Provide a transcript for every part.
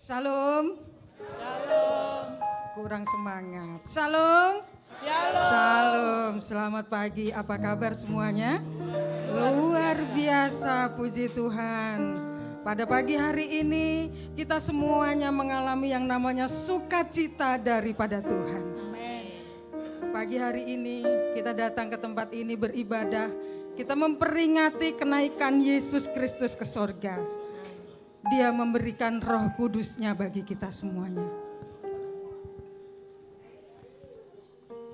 Salam. Shalom. Kurang semangat. Salam. Shalom. Salam. Selamat pagi. Apa kabar semuanya? Luar biasa, puji Tuhan. Pada pagi hari ini kita semuanya mengalami yang namanya sukacita daripada Tuhan. Pagi hari ini kita datang ke tempat ini beribadah. Kita memperingati kenaikan Yesus Kristus ke sorga. Dia memberikan Roh Kudus-Nya bagi kita semuanya.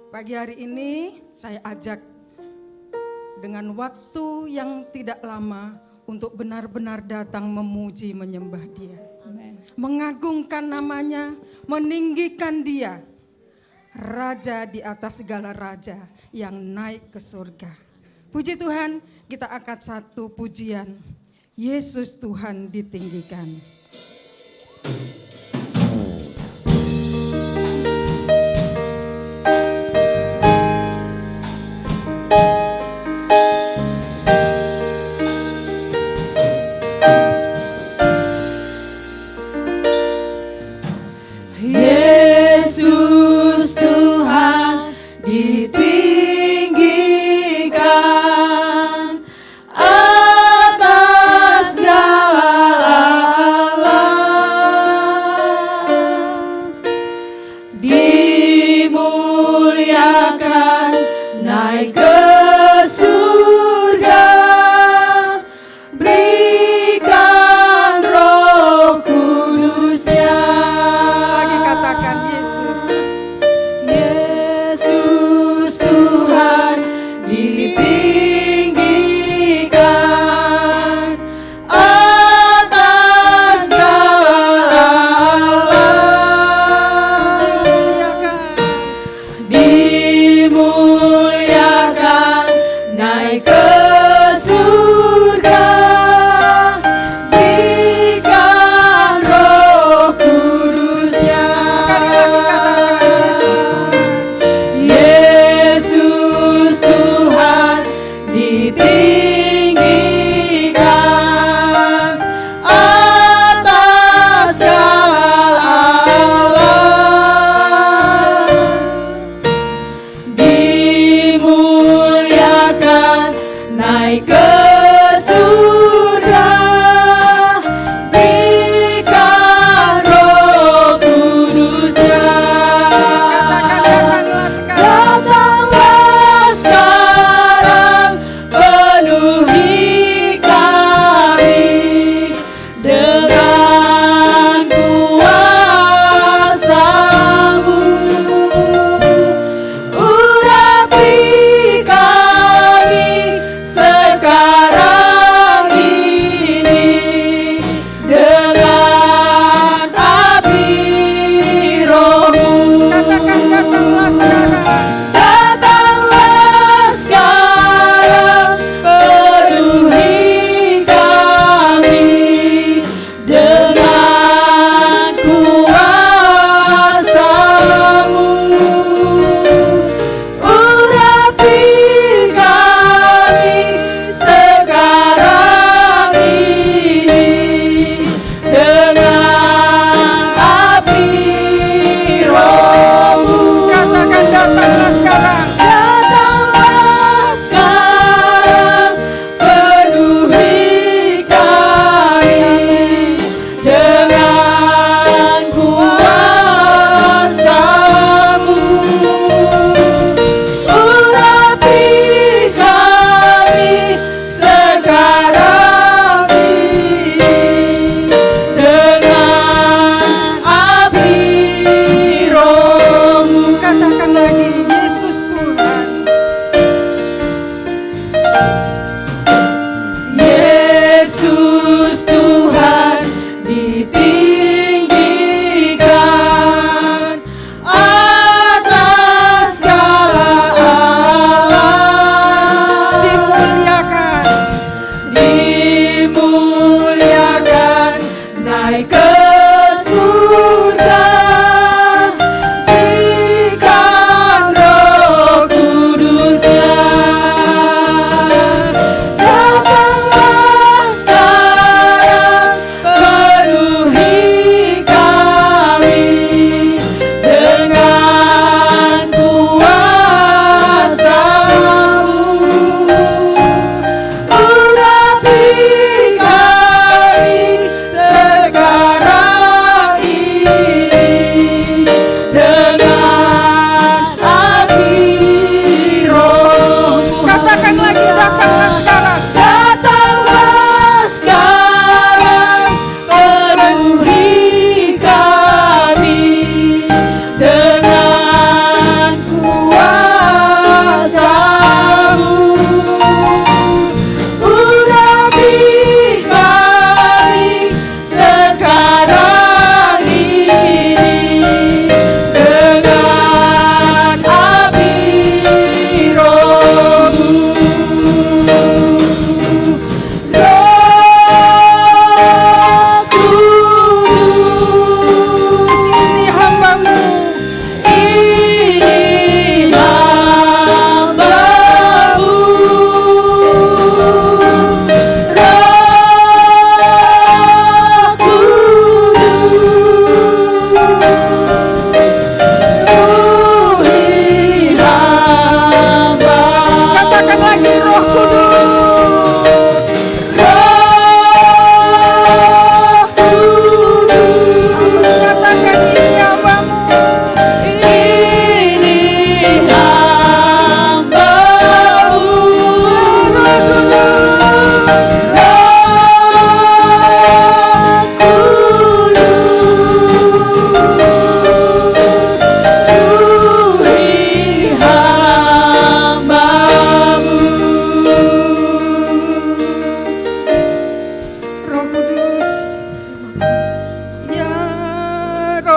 Pagi hari ini saya ajak dengan waktu yang tidak lama untuk benar-benar datang memuji menyembah Dia. Mengagungkan namanya, meninggikan Dia. Raja di atas segala raja yang naik ke surga. Puji Tuhan, kita angkat satu pujian. Yesus Tuhan ditinggikan. Yesus Tuhan ditinggikan atas segala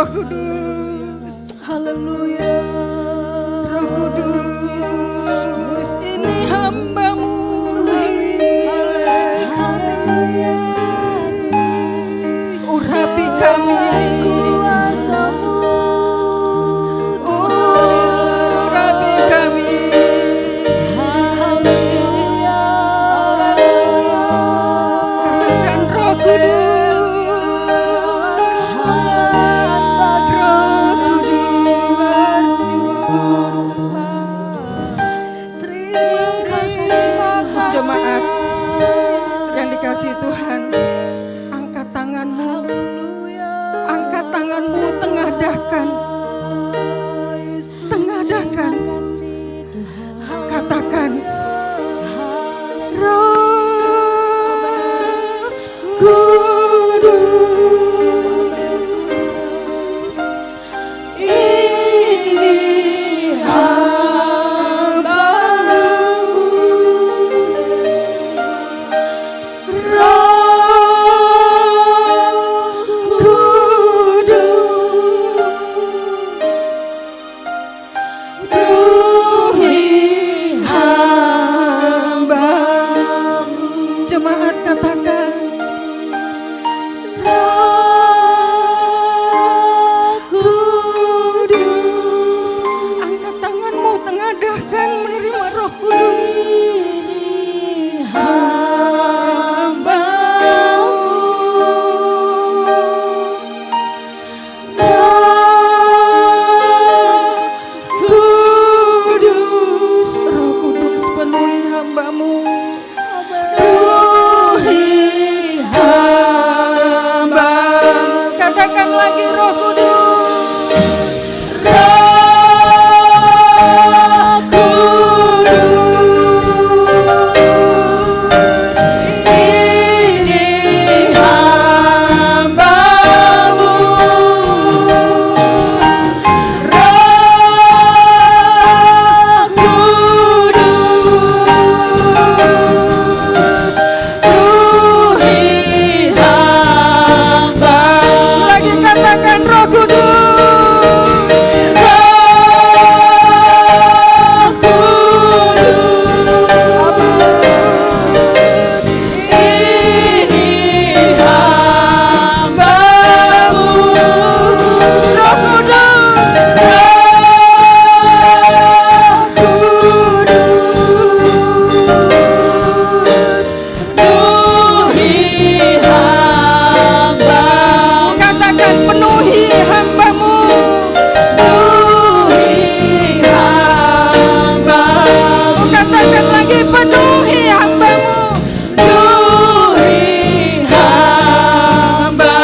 Roh Kudus. Haleluya. Roh Kudus, ini hamba-Mu. Urapi kami. Urapi kami. Katakan Roh Kudus. Roh Kudus. Jemaat yang dikasihi Tuhan, angkat tanganmu, angkat tanganmu, tengadahkan, tengadahkan, katakan Roh Kudus, ini hamba-Mu. Jemaat katakan Roh Kudus. Angkat tanganmu, tengadahkan menerima Roh Kudus. Ini hamba-Mu. Roh Kudus, Roh Kudus penuhi hamba-Mu. Katakan lagi Roh Kudus. Roh Kudus, ini hamba-Mu. Roh Kudus, penuhi hamba. Lagi katakan Roh Kudus. Roh Kudus, ini hamba-Mu. Roh Kudus, penuhi hamba-Mu. Katakan penuhi hamba-Mu. Penuhi hamba-Mu. Katakan lagi penuhi hamba-Mu. Penuhi hamba-Mu.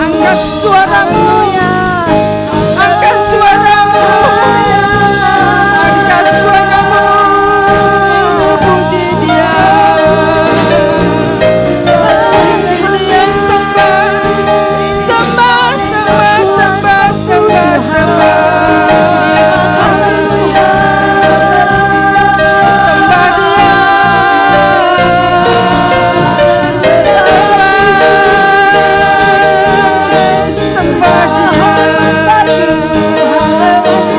Angkat suaramu. Angkat suaramu. Angkat suaramu. Puji Dia. Puji Dia, sembah, sembah, sembah, sembah, sembah, sembah. Sembah Dia. Sembah, sembah Dia.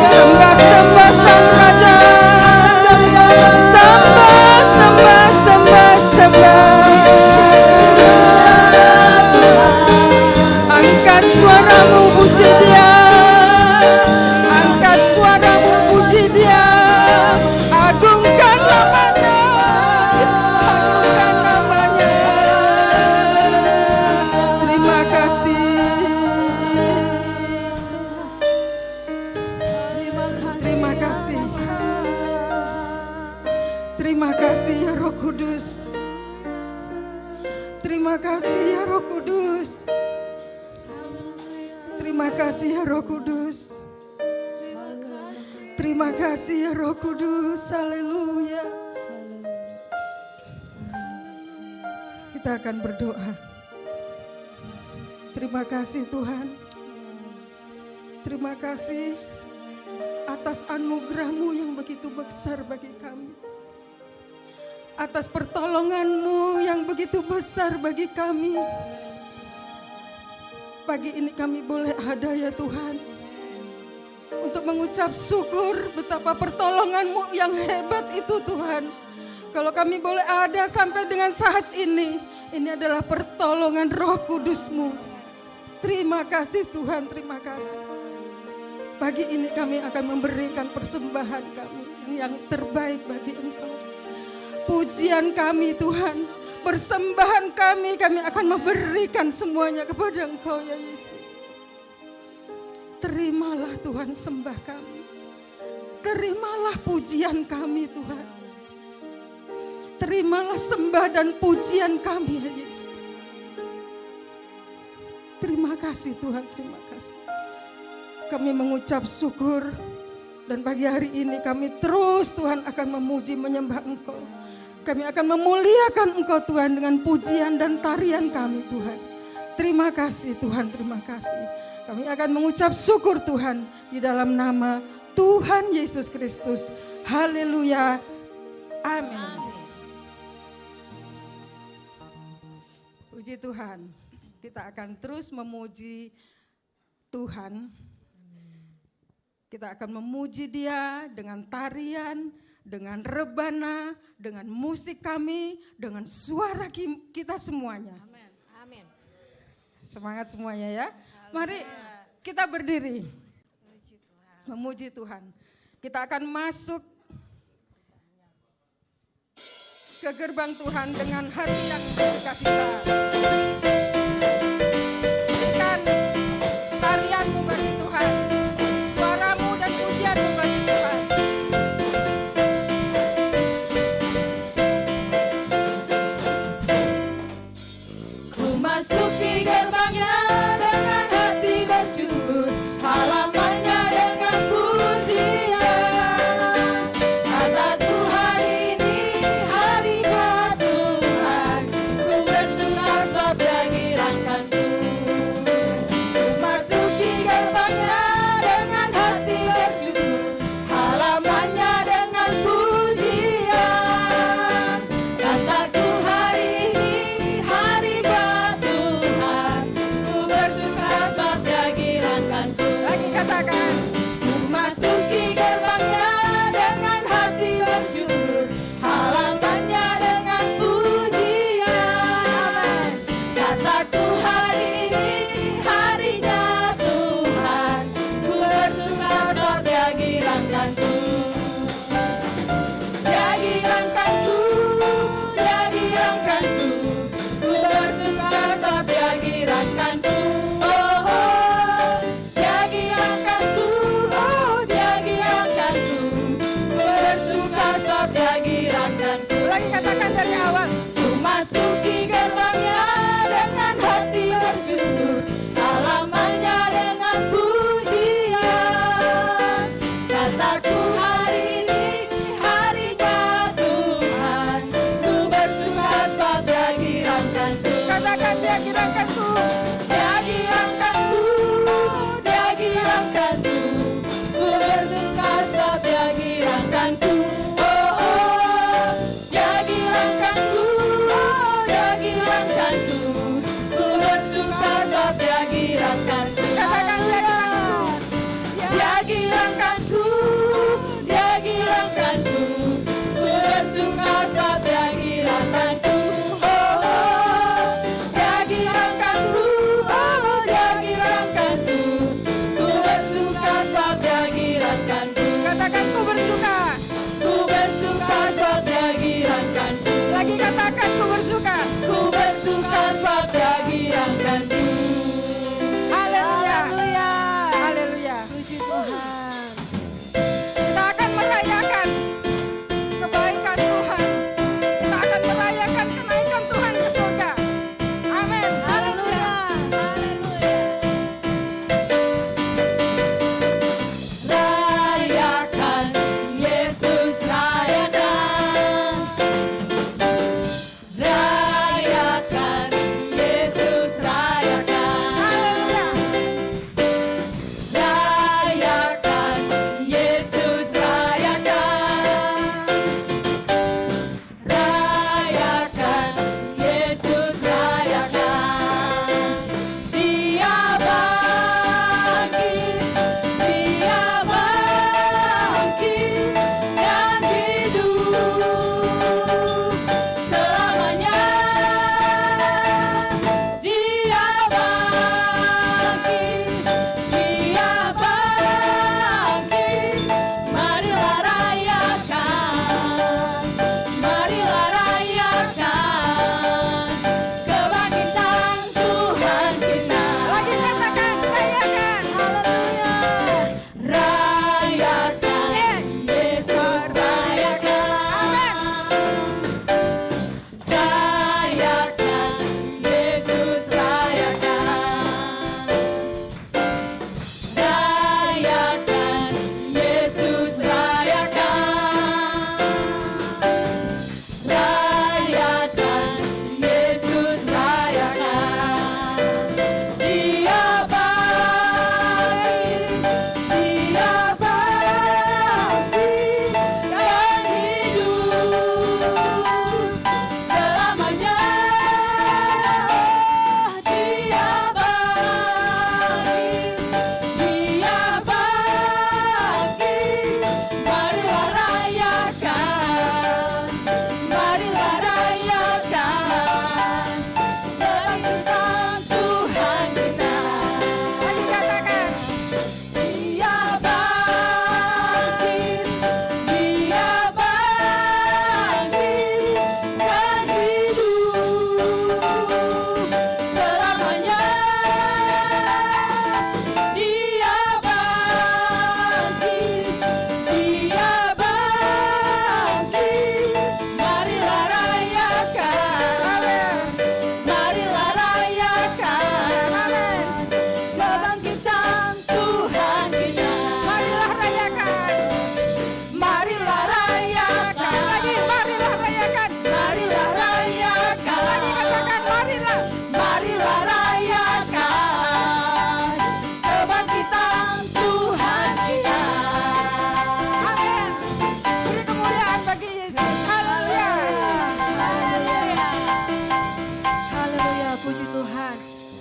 Sembah, sembah Sang Raja. Sembah, sembah, sembah, sembah. Angkat suaramu, puji Dia. Angkat suaramu, puji Dia. Agungkan namanya. Agungkan namanya. Terima kasih. Terima kasih. Terima kasih ya Roh Kudus. Terima kasih ya Roh Kudus. Terima kasih ya Roh Kudus. Terima kasih ya Roh Kudus. Haleluya. Kita akan berdoa. Terima kasih Tuhan. Terima kasih atas anugerah-Mu yang begitu besar bagi kami. Atas pertolongan-Mu yang begitu besar bagi kami. Pagi ini kami boleh ada ya Tuhan, untuk mengucap syukur betapa pertolongan-Mu yang hebat itu Tuhan. Kalau kami boleh ada sampai dengan saat ini adalah pertolongan Roh Kudus-Mu. Terima kasih Tuhan, terima kasih. Pagi ini kami akan memberikan persembahan kami yang terbaik bagi Engkau. Pujian kami Tuhan, persembahan kami akan memberikan semuanya kepada Engkau ya Yesus. Terimalah Tuhan sembah kami. Terimalah pujian kami Tuhan. Terimalah sembah dan pujian kami ya Yesus. Terima kasih Tuhan, terima kasih. Kami mengucap syukur dan pagi hari ini kami terus Tuhan akan memuji menyembah Engkau. Kami akan memuliakan Engkau Tuhan dengan pujian dan tarian kami Tuhan. Terima kasih Tuhan, terima kasih. Kami akan mengucap syukur Tuhan di dalam nama Tuhan Yesus Kristus. Haleluya. Amin. Puji Tuhan. Kita akan terus memuji Tuhan. Kita akan memuji Dia dengan tarian, dengan rebana, dengan musik kami, dengan suara kita semuanya. Amin. Semangat semuanya ya. Mari kita berdiri. Memuji Tuhan. Kita akan masuk ke gerbang Tuhan dengan hati yang bersukacita. Berikan tarianmu bagi Tuhan. Suaramu dan pujianmu bagi Tuhan. Ku masuki gerbangnya dengan hati bersyukur, halamannya dengan pujian. Kataku hari ini hari buat Tuhan, ku bersuka sebab Dia girangkanku. Ku masuki gerbangnya dengan hati bersyukur, halamannya dengan pujian. Kataku hari ini hari buat Tuhan, ku bersuka sebab Dia girangkanku. Lagi katakan. Ku masuki gerbangnya dengan hati bersyukur, halamannya dengan pujian. Kataku hari ini harinya Tuhan, ku bersuka sebab Dia girangkanku. Dia girangkanku, Dia girangkanku, ku bersuka sebab Dia girangkanku. Oh, oh, Dia girangkanku, oh, Dia girangkanku, ku bersuka sebab Dia girangkanku. Lagi katakan dari awal. Ku masuki gerbangnya dengan hati bersyukur, halamannya dengan pujian. Kataku hari ini harinya Tuhan, ku bersuka sebab Dia girangkanku. Katakan Dia girangkanku. Dia girangkanku, Dia girangkanku, ku bersuka sebab Dia girangkanku. Oh, oh, Dia girangkanku, oh, Dia girangkanku, ku bersuka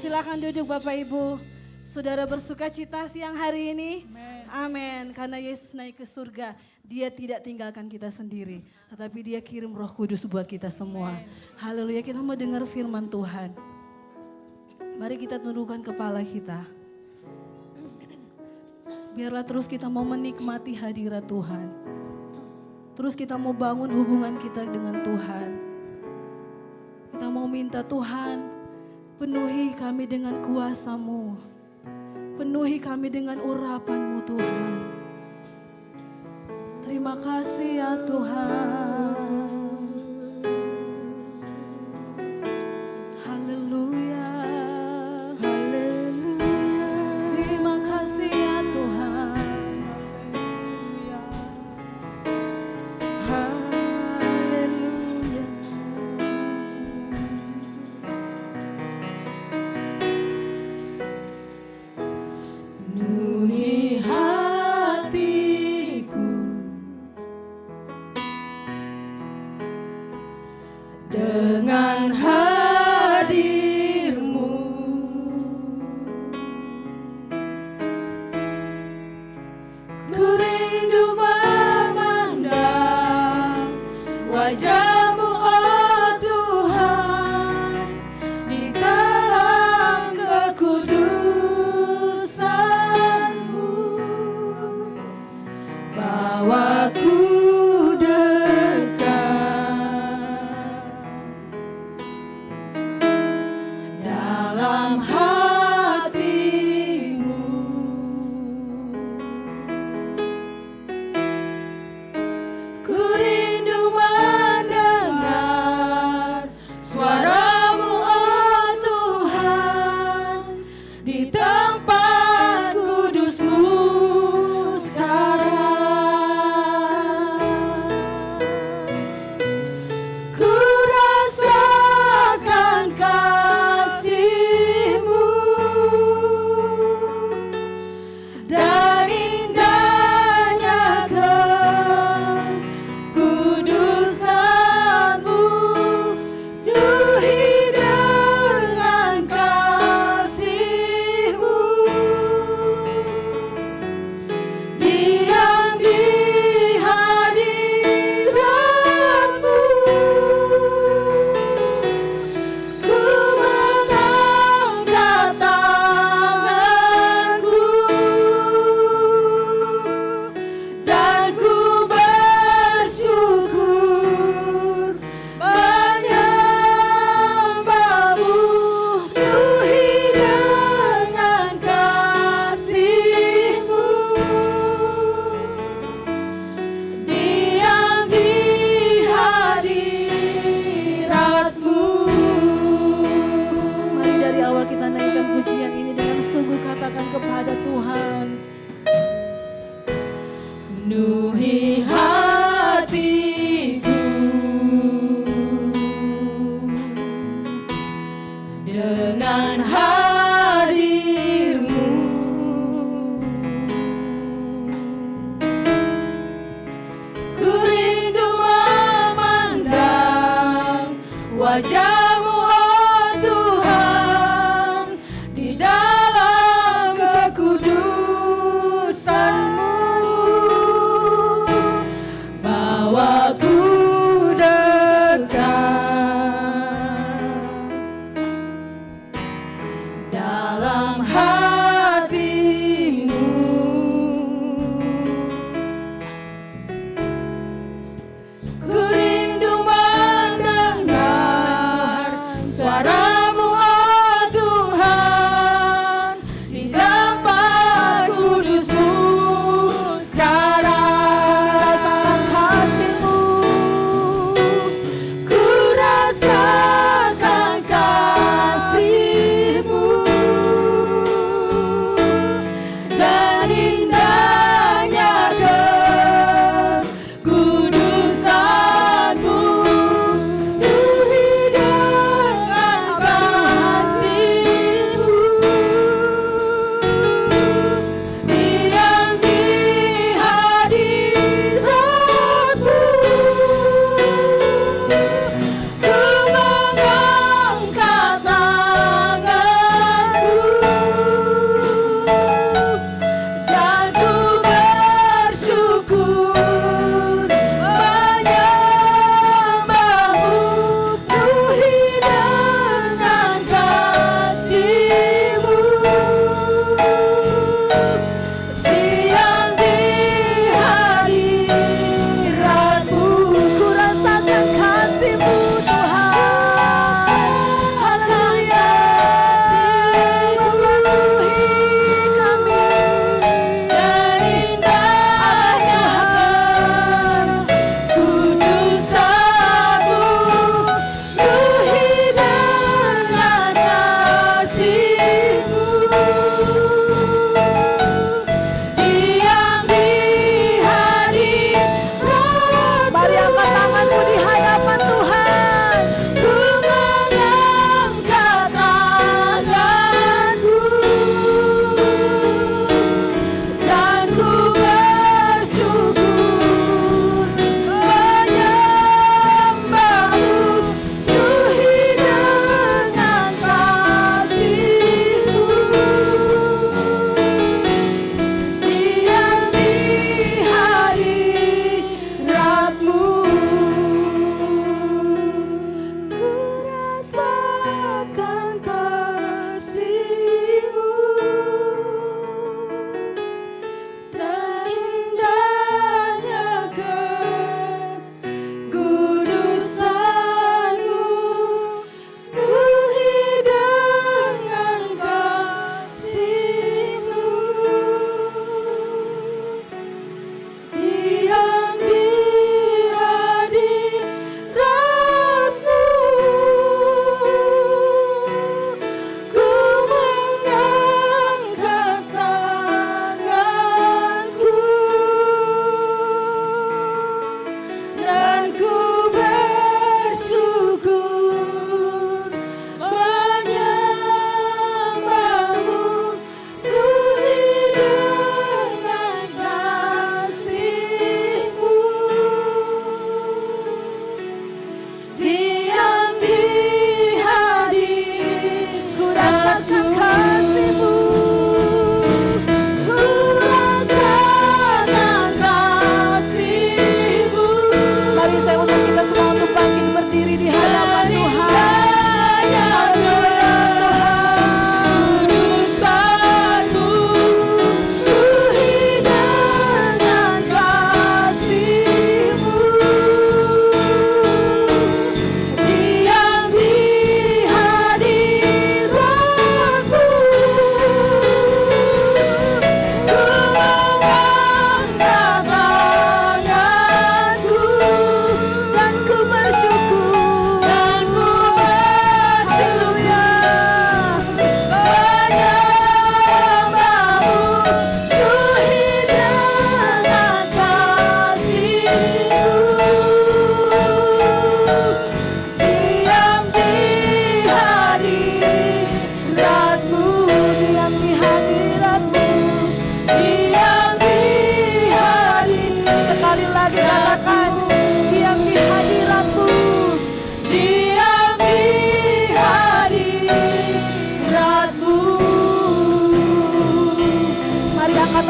Silakan duduk Bapak Ibu. Saudara bersuka cita siang hari ini? Amin. Karena Yesus naik ke surga, Dia tidak tinggalkan kita sendiri. Tetapi Dia kirim Roh Kudus buat kita semua. Haleluya, kita mau dengar firman Tuhan. Mari kita tundukkan kepala kita. Biarlah terus kita mau menikmati hadirat Tuhan. Terus kita mau bangun hubungan kita dengan Tuhan. Kita mau minta Tuhan, penuhi kami dengan kuasa-Mu. Penuhi kami dengan urapan-Mu Tuhan. Terima kasih ya Tuhan. Haleluya. Haleluya. Terima kasih ya Tuhan. Haleluya. Penuhi hatiku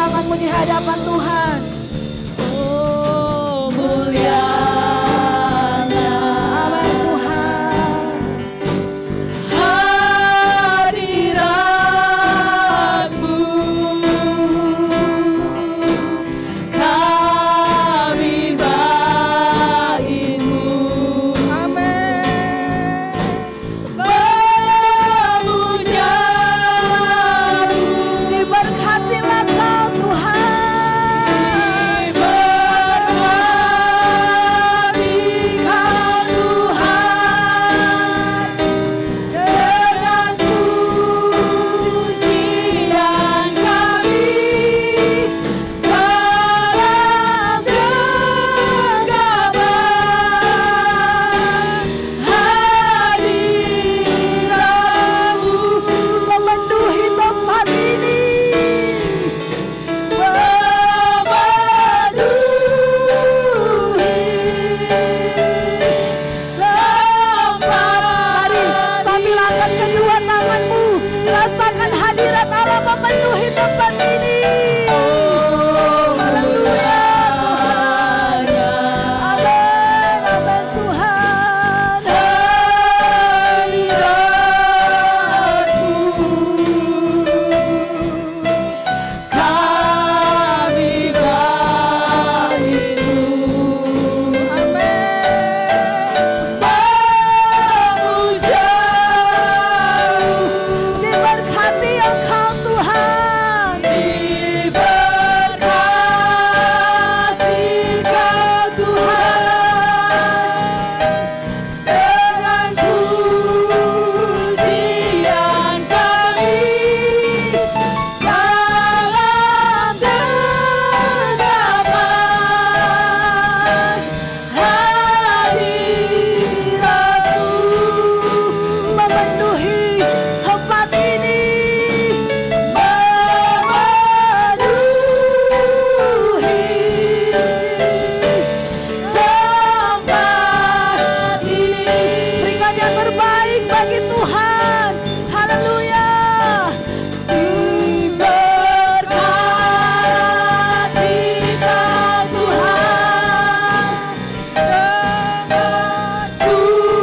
tanganmu di hadapan Tuhan. Oh mulianya amin Tuhan. Hadiratmu kami bagimu. Amin. Memujamu, diberkatilah kau Tuhan. Diberkati kau Tuhan. Dengan pujian kami dalam genggaman hadiratmu memenuhi tempat ini. Mari sambil angkat kedua tanganmu, rasakan hadirat Allah memenuhi tempat ini. Haleluya Tuhan. Amin, amin Tuhan. Hadiratmu kami bagimu. Memujamu, diberkati Engkau Tuhan. Diberkati Kau Tuhan. Dengan pujian kami dalam genggaman hadiratmu memenuhi tempat ini. Berikan yang terbaik bagi Tuhan. Haleluya. Diberkati kau Tuhan. Dengan pujian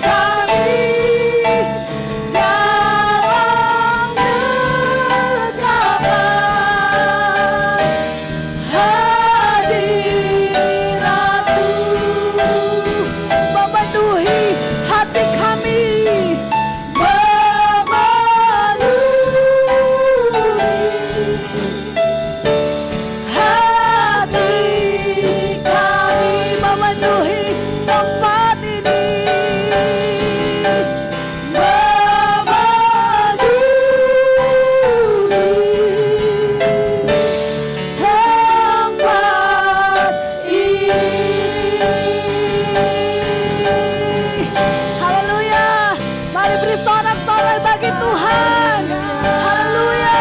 kami dalam genggaman hadiratmu memenuhi hati kami. Hati kami memenuhi tempat ini. Tempat ini. Haleluya. Mari beri sorak-sorai bagi Tuhan. Haleluya.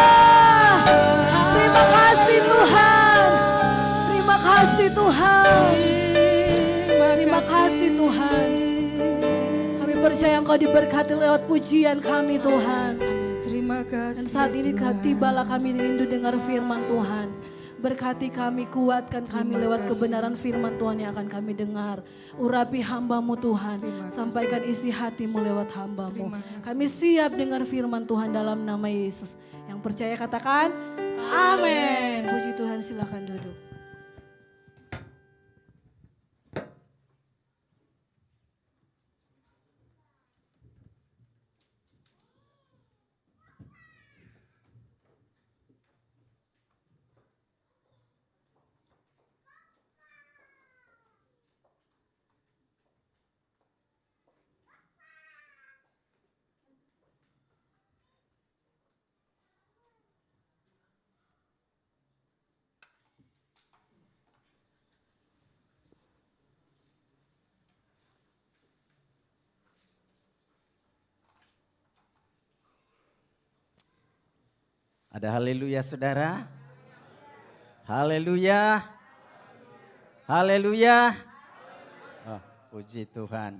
Terima kasih Tuhan. Terima kasih Tuhan. Terima kasih Tuhan. Kami percaya Engkau diberkati lewat pujian kami Tuhan. Terima kasih. Dan saat ini Tuhan. tibalah kami rindu dengar firman Tuhan. Berkati kami, kuatkan kami lewat kebenaran firman Tuhan yang akan kami dengar. Urapi hambamu Tuhan, sampaikan isi hatimu lewat hambamu. Kami siap dengar firman Tuhan dalam nama Yesus. Yang percaya katakan, amin. Puji Tuhan, silakan duduk. Ada haleluya saudara? Haleluya. Haleluya. Oh, puji Tuhan.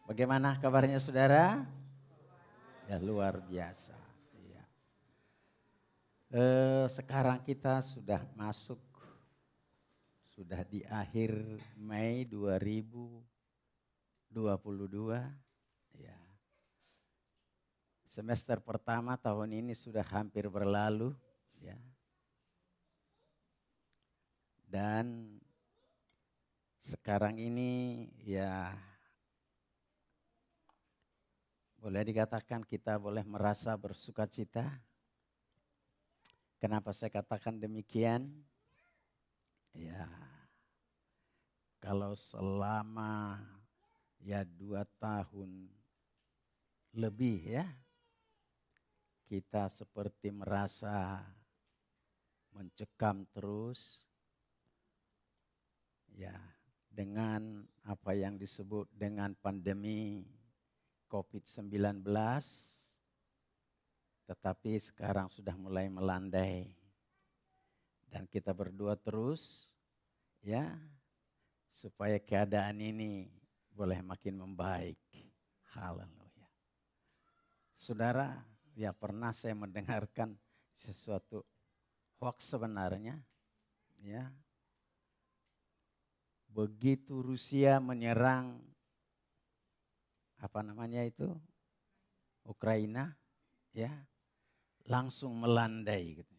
Bagaimana kabarnya saudara? Ya luar biasa. Iya. Sekarang kita sudah masuk, sudah di akhir Mei 2022. Ya. Semester pertama tahun ini sudah hampir berlalu. Ya. Dan sekarang ini ya boleh dikatakan kita boleh merasa bersuka cita. Kenapa saya katakan demikian? Ya, kalau selama ya 2 tahun lebih ya, kita seperti merasa mencekam terus ya dengan apa yang disebut dengan pandemi COVID-19, tetapi sekarang sudah mulai melandai dan kita berdoa terus ya supaya keadaan ini boleh makin membaik. Haleluya. Saudara, ya pernah saya mendengarkan sesuatu hoax sebenarnya ya. Begitu Rusia menyerang Ukraina ya, langsung melandai gitu.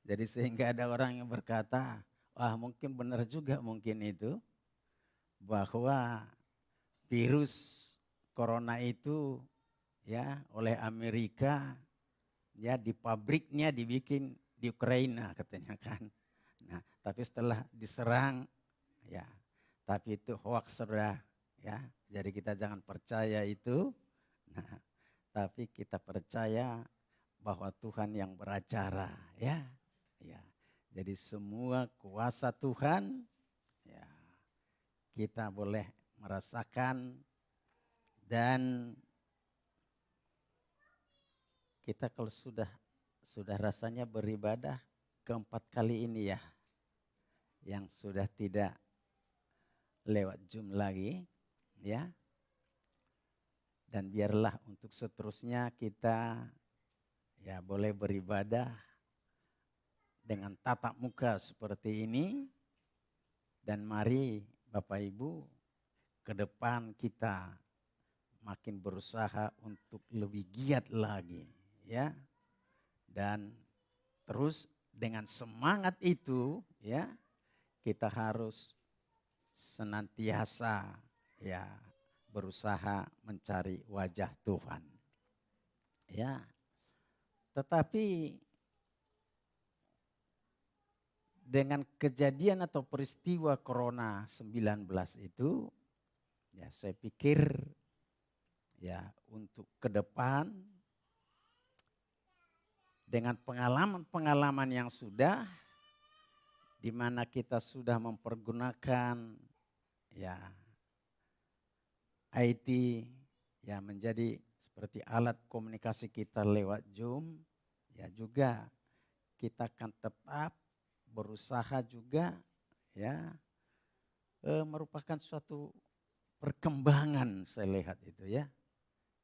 Jadi sehingga ada orang yang berkata, wah mungkin benar juga mungkin itu, bahwa virus corona itu ya oleh Amerika ya di pabriknya dibikin di Ukraina katanya kan. Nah, tapi setelah diserang ya, tapi itu hoax sudah ya. Jadi kita jangan percaya itu. Nah, tapi kita percaya bahwa Tuhan yang beracara ya. Ya. Jadi semua kuasa Tuhan ya kita boleh merasakan dan kita kalau sudah rasanya beribadah keempat kali ini ya, yang sudah tidak lewat Zoom lagi ya. Dan biarlah untuk seterusnya kita ya boleh beribadah dengan tatap muka seperti ini. Dan mari Bapak Ibu ke depan kita makin berusaha untuk lebih giat lagi ya. Dan terus dengan semangat itu ya kita harus senantiasa ya berusaha mencari wajah Tuhan. Ya. Tetapi dengan kejadian atau peristiwa Corona 19 itu ya saya pikir ya untuk ke depan dengan pengalaman-pengalaman yang sudah di mana kita sudah mempergunakan ya IT ya menjadi seperti alat komunikasi kita lewat Zoom, ya juga kita akan tetap berusaha juga ya merupakan suatu perkembangan saya lihat itu ya.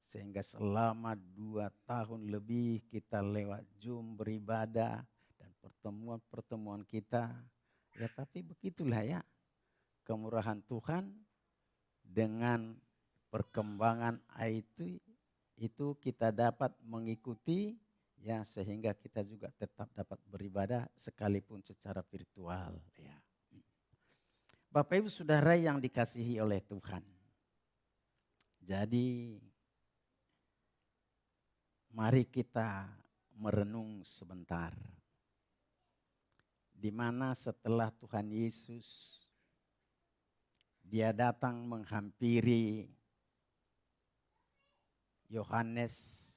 Sehingga selama 2 tahun lebih kita lewat Zoom beribadah dan pertemuan-pertemuan kita. Ya tapi begitulah ya kemurahan Tuhan dengan perkembangan IT itu kita dapat mengikuti ya sehingga kita juga tetap dapat beribadah sekalipun secara virtual ya. Bapak Ibu Saudara yang dikasihi oleh Tuhan. Jadi mari kita merenung sebentar. Di mana setelah Tuhan Yesus dia datang menghampiri Yohanes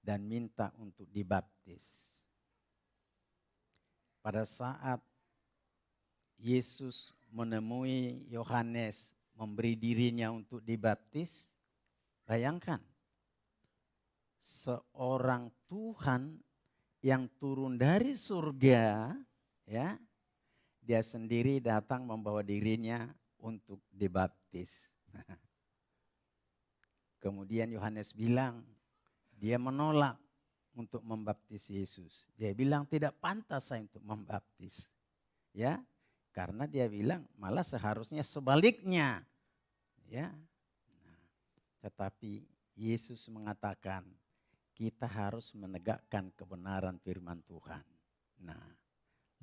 dan minta untuk dibaptis. Pada saat Yesus menemui Yohanes memberi dirinya untuk dibaptis, bayangkan seorang Tuhan yang turun dari surga ya, dia sendiri datang membawa dirinya untuk dibaptis. Kemudian Yohanes bilang, dia menolak untuk membaptis Yesus. Dia bilang tidak pantas saya untuk membaptis. Ya, karena dia bilang malah seharusnya sebaliknya. Ya. Nah, tetapi Yesus mengatakan kita harus menegakkan kebenaran firman Tuhan. Nah,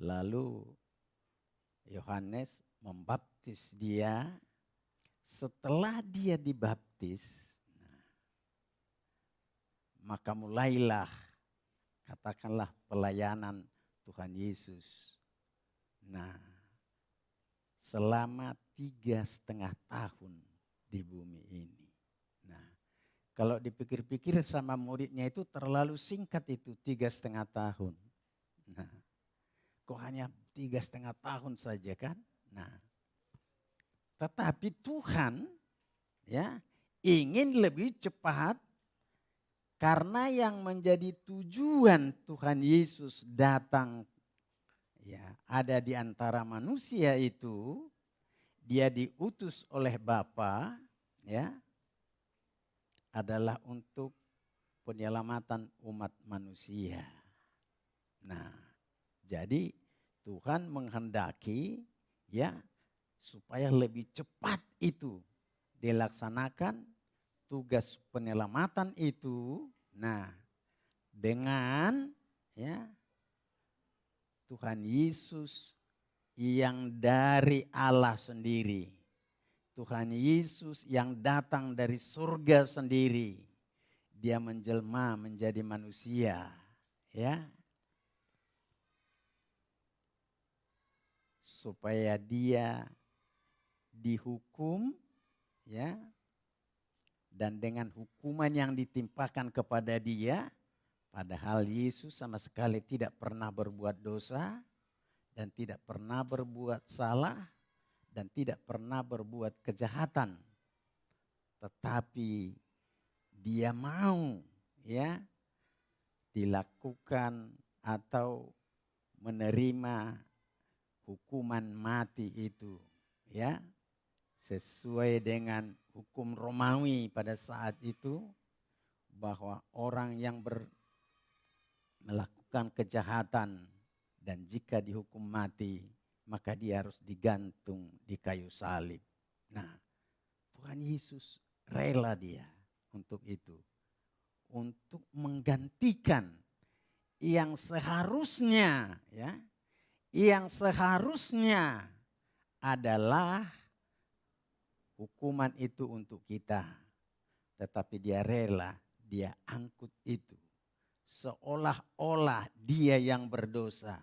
lalu Yohanes membaptis dia. Setelah dia dibaptis, maka mulailah katakanlah pelayanan Tuhan Yesus. Nah, selama 3,5 tahun di bumi ini. Nah, kalau dipikir-pikir sama muridnya itu terlalu singkat itu 3,5 tahun. Nah, kok hanya 3,5 tahun saja kan? Nah, tetapi Tuhan ya ingin lebih cepat karena yang menjadi tujuan Tuhan Yesus datang ya ada di antara manusia itu dia diutus oleh Bapa ya adalah untuk penyelamatan umat manusia. Nah, jadi Tuhan menghendaki ya supaya lebih cepat itu dilaksanakan tugas penyelamatan itu. Nah, dengan ya Tuhan Yesus yang dari Allah sendiri. Tuhan Yesus yang datang dari surga sendiri. Dia menjelma menjadi manusia, ya. Supaya dia dihukum ya dan dengan hukuman yang ditimpakan kepada dia padahal Yesus sama sekali tidak pernah berbuat dosa dan tidak pernah berbuat salah dan tidak pernah berbuat kejahatan tetapi dia mau ya dilakukan atau menerima hukuman mati itu ya sesuai dengan hukum Romawi pada saat itu bahwa orang yang melakukan kejahatan dan jika dihukum mati maka dia harus digantung di kayu salib. Nah, Tuhan Yesus rela dia untuk itu. Untuk menggantikan yang seharusnya ya, yang seharusnya adalah hukuman itu untuk kita. Tetapi dia rela, dia angkut itu. Seolah-olah dia yang berdosa.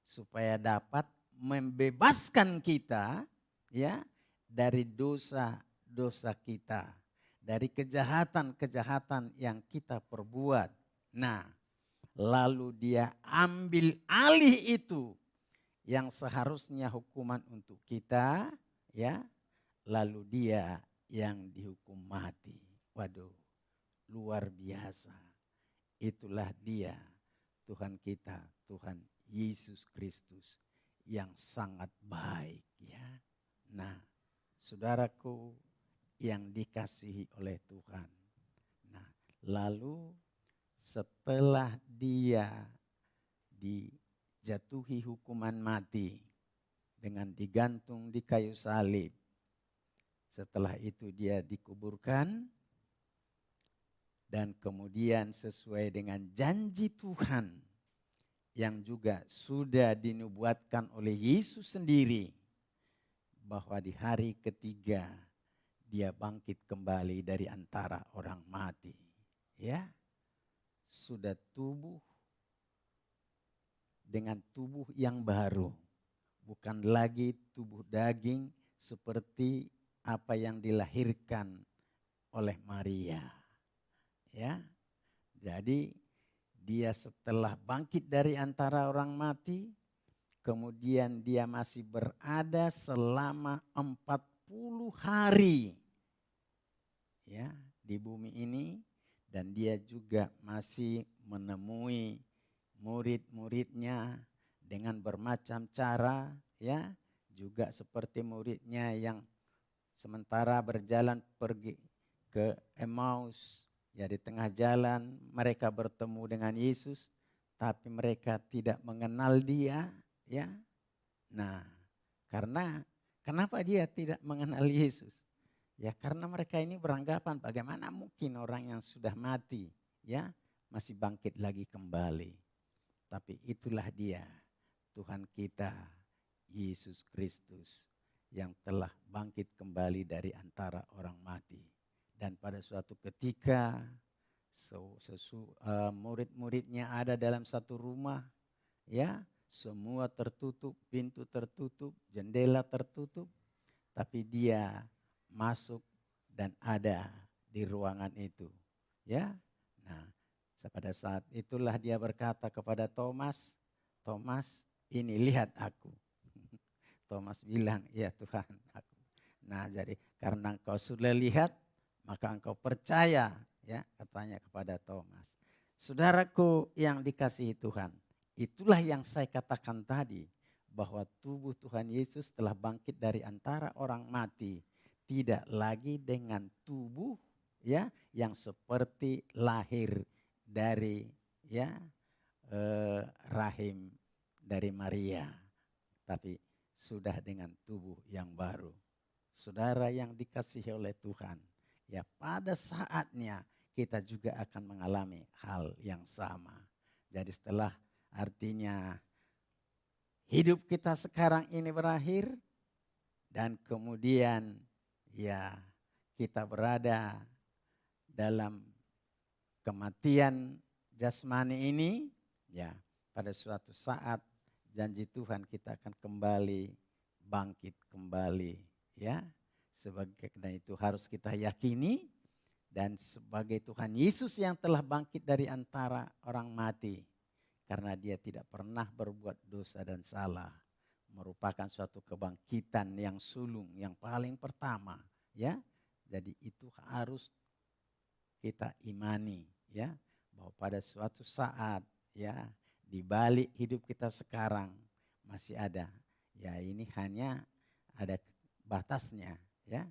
Supaya dapat membebaskan kita ya dari dosa-dosa kita. Dari kejahatan-kejahatan yang kita perbuat. Nah, lalu dia ambil alih itu. Yang seharusnya hukuman untuk kita ya. Lalu dia yang dihukum mati. Waduh, luar biasa. Itulah dia Tuhan kita, Tuhan Yesus Kristus yang sangat baik ya. Nah, saudaraku yang dikasihi oleh Tuhan. Nah, lalu setelah dia dijatuhi hukuman mati dengan digantung di kayu salib. Setelah itu dia dikuburkan dan kemudian sesuai dengan janji Tuhan yang juga sudah dinubuatkan oleh Yesus sendiri bahwa di hari ketiga dia bangkit kembali dari antara orang mati. Ya, sudah tubuh dengan tubuh yang baru, bukan lagi tubuh daging seperti apa yang dilahirkan oleh Maria. Ya. Jadi dia setelah bangkit dari antara orang mati, kemudian dia masih berada selama 40 hari ya di bumi ini dan dia juga masih menemui murid-muridnya dengan bermacam cara ya, juga seperti muridnya yang sementara berjalan pergi ke Emmaus Ya di tengah jalan mereka bertemu dengan Yesus, tapi mereka tidak mengenal dia, ya. Nah, karena kenapa dia tidak mengenal Yesus? Ya karena mereka ini beranggapan bagaimana mungkin orang yang sudah mati, ya, masih bangkit lagi kembali. Tapi itulah dia, Tuhan kita, Yesus Kristus, yang telah bangkit kembali dari antara orang mati. Dan pada suatu ketika murid-muridnya ada dalam satu rumah, ya, semua tertutup, pintu tertutup, jendela tertutup, tapi dia masuk dan ada di ruangan itu, ya. Nah, pada saat itulah dia berkata kepada Thomas, Thomas, ini lihat aku. Thomas bilang, ya Tuhan, aku. Nah, jadi karena engkau sudah lihat, maka engkau percaya, ya, katanya kepada Thomas. Saudaraku yang dikasihi Tuhan, itulah yang saya katakan tadi, bahwa tubuh Tuhan Yesus telah bangkit dari antara orang mati, tidak lagi dengan tubuh, ya, yang seperti lahir dari, ya, rahim dari Maria, tapi sudah dengan tubuh yang baru. Saudara yang dikasihi oleh Tuhan, ya pada saatnya kita juga akan mengalami hal yang sama. Jadi setelah artinya hidup kita sekarang ini berakhir dan kemudian ya kita berada dalam kematian jasmani ini, ya pada suatu saat janji Tuhan kita akan kembali bangkit kembali, ya. Sebagai karena itu harus kita yakini, dan sebagai Tuhan Yesus yang telah bangkit dari antara orang mati, karena dia tidak pernah berbuat dosa dan salah, merupakan suatu kebangkitan yang sulung, yang paling pertama, ya. Jadi itu harus kita imani, ya, bahwa pada suatu saat, ya, di balik hidup kita sekarang masih ada, ya ini hanya ada batasnya, ya.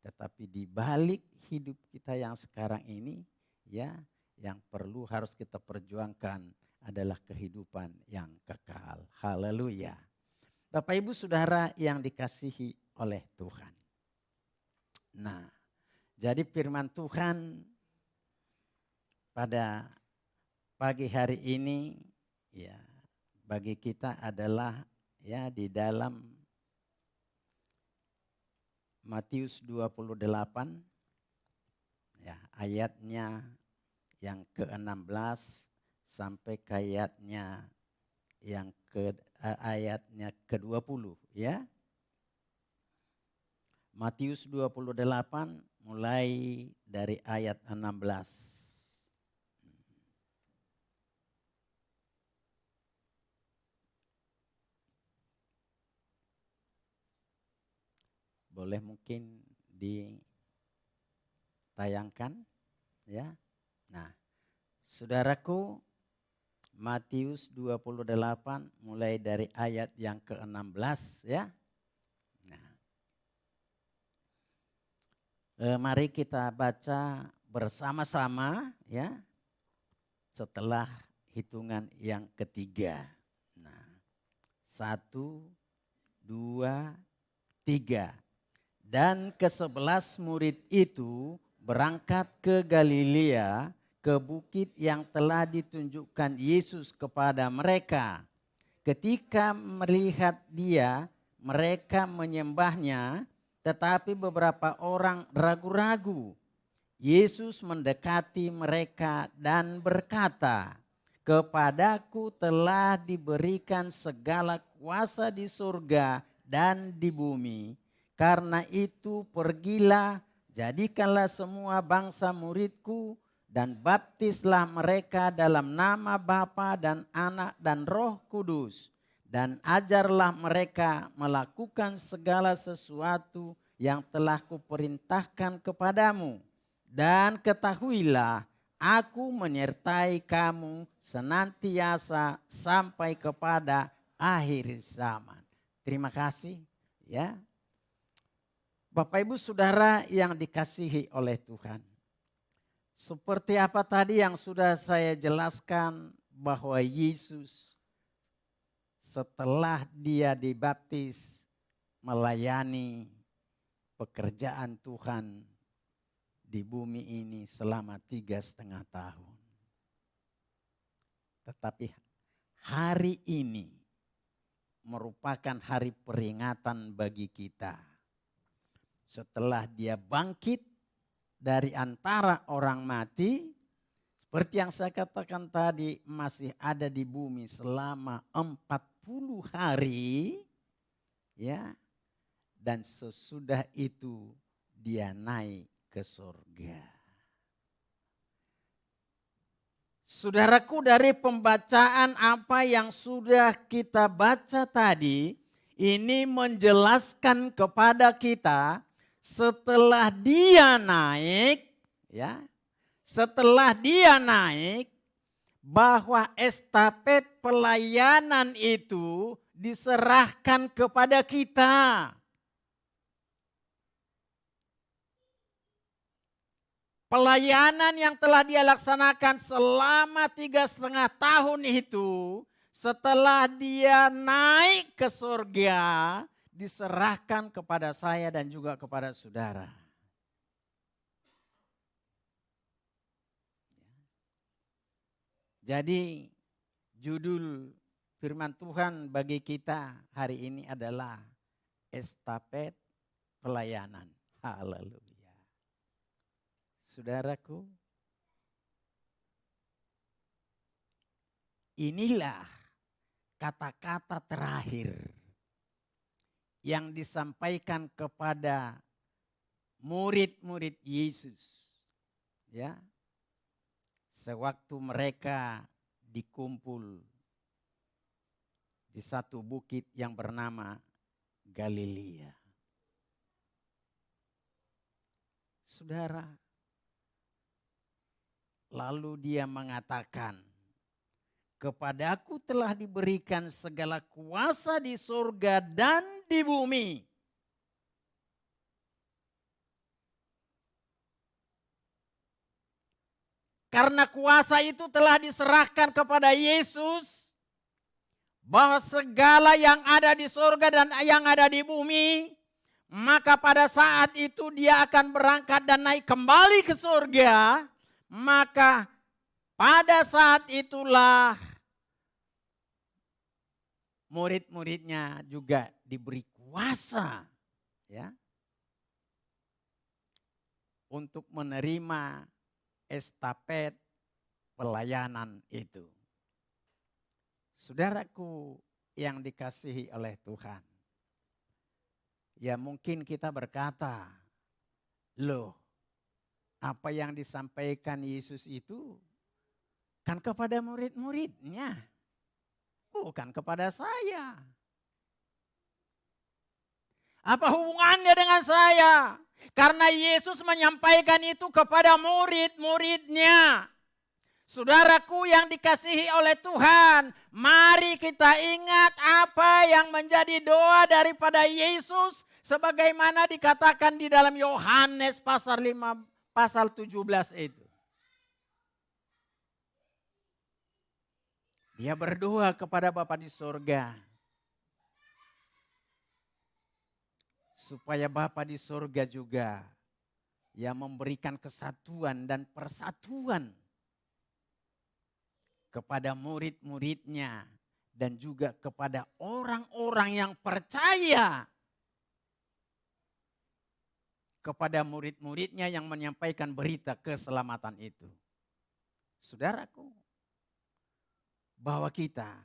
Tetapi di balik hidup kita yang sekarang ini, ya, yang perlu harus kita perjuangkan adalah kehidupan yang kekal. Haleluya. Bapak Ibu Saudara yang dikasihi oleh Tuhan. Nah, jadi firman Tuhan pada pagi hari ini, ya, bagi kita adalah, ya, di dalam Matius 28, ya, ayatnya yang ke-16 sampai ke ayatnya yang ayatnya ke-20, ya. Matius 28 mulai dari ayat 16. Boleh mungkin ditayangkan, ya. Nah, saudaraku, Matius 28 mulai dari ayat yang ke-16, ya. Nah, mari kita baca bersama-sama, ya, setelah hitungan yang ketiga. Nah, 1, 2, 3. Dan ke-11 murid itu berangkat ke Galilea, ke bukit yang telah ditunjukkan Yesus kepada mereka. Ketika melihat dia, mereka menyembahnya, tetapi beberapa orang ragu-ragu. Yesus mendekati mereka dan berkata, "Kepadaku telah diberikan segala kuasa di surga dan di bumi. Karena itu pergilah, jadikanlah semua bangsa muridku dan baptislah mereka dalam nama Bapa dan Anak dan Roh Kudus. Dan ajarlah mereka melakukan segala sesuatu yang telah kuperintahkan kepadamu. Dan ketahuilah, aku menyertai kamu senantiasa sampai kepada akhir zaman." Terima kasih, ya. Bapak Ibu Saudara yang dikasihi oleh Tuhan. Seperti apa tadi yang sudah saya jelaskan, bahwa Yesus setelah dia dibaptis melayani pekerjaan Tuhan di bumi ini selama 3,5 tahun. Tetapi hari ini merupakan hari peringatan bagi kita. Setelah dia bangkit dari antara orang mati, seperti yang saya katakan tadi, masih ada di bumi selama 40 hari, ya. Dan sesudah itu dia naik ke surga. Saudaraku, dari pembacaan apa yang sudah kita baca tadi, ini menjelaskan kepada kita setelah dia naik, ya, setelah dia naik, bahwa estafet pelayanan itu diserahkan kepada kita. Pelayanan yang telah dia laksanakan selama 3,5 tahun itu, setelah dia naik ke surga, diserahkan kepada saya dan juga kepada saudara. Jadi judul firman Tuhan bagi kita hari ini adalah estafet pelayanan. Haleluya. Saudaraku, inilah kata-kata terakhir yang disampaikan kepada murid-murid Yesus, ya, sewaktu mereka dikumpul di satu bukit yang bernama Galilea. Saudara, lalu dia mengatakan, kepadaku telah diberikan segala kuasa di surga dan di bumi. Karena kuasa itu telah diserahkan kepada Yesus, bahwa segala yang ada di surga dan yang ada di bumi, maka pada saat itu dia akan berangkat dan naik kembali ke surga. Maka pada saat itulah murid-muridnya juga diberi kuasa, ya, untuk menerima estafet pelayanan itu. Saudaraku yang dikasihi oleh Tuhan, ya mungkin kita berkata, loh, apa yang disampaikan Yesus itu kan kepada murid-muridnya, bukan kepada saya. Apa hubungannya dengan saya? Karena Yesus menyampaikan itu kepada murid-muridnya. Saudaraku yang dikasihi oleh Tuhan, mari kita ingat apa yang menjadi doa daripada Yesus sebagaimana dikatakan di dalam Yohanes pasal 17 itu. Dia berdoa kepada Bapa di surga, supaya Bapa di surga juga yang memberikan kesatuan dan persatuan kepada murid-muridnya dan juga kepada orang-orang yang percaya kepada murid-muridnya yang menyampaikan berita keselamatan itu. Saudaraku, bahwa kita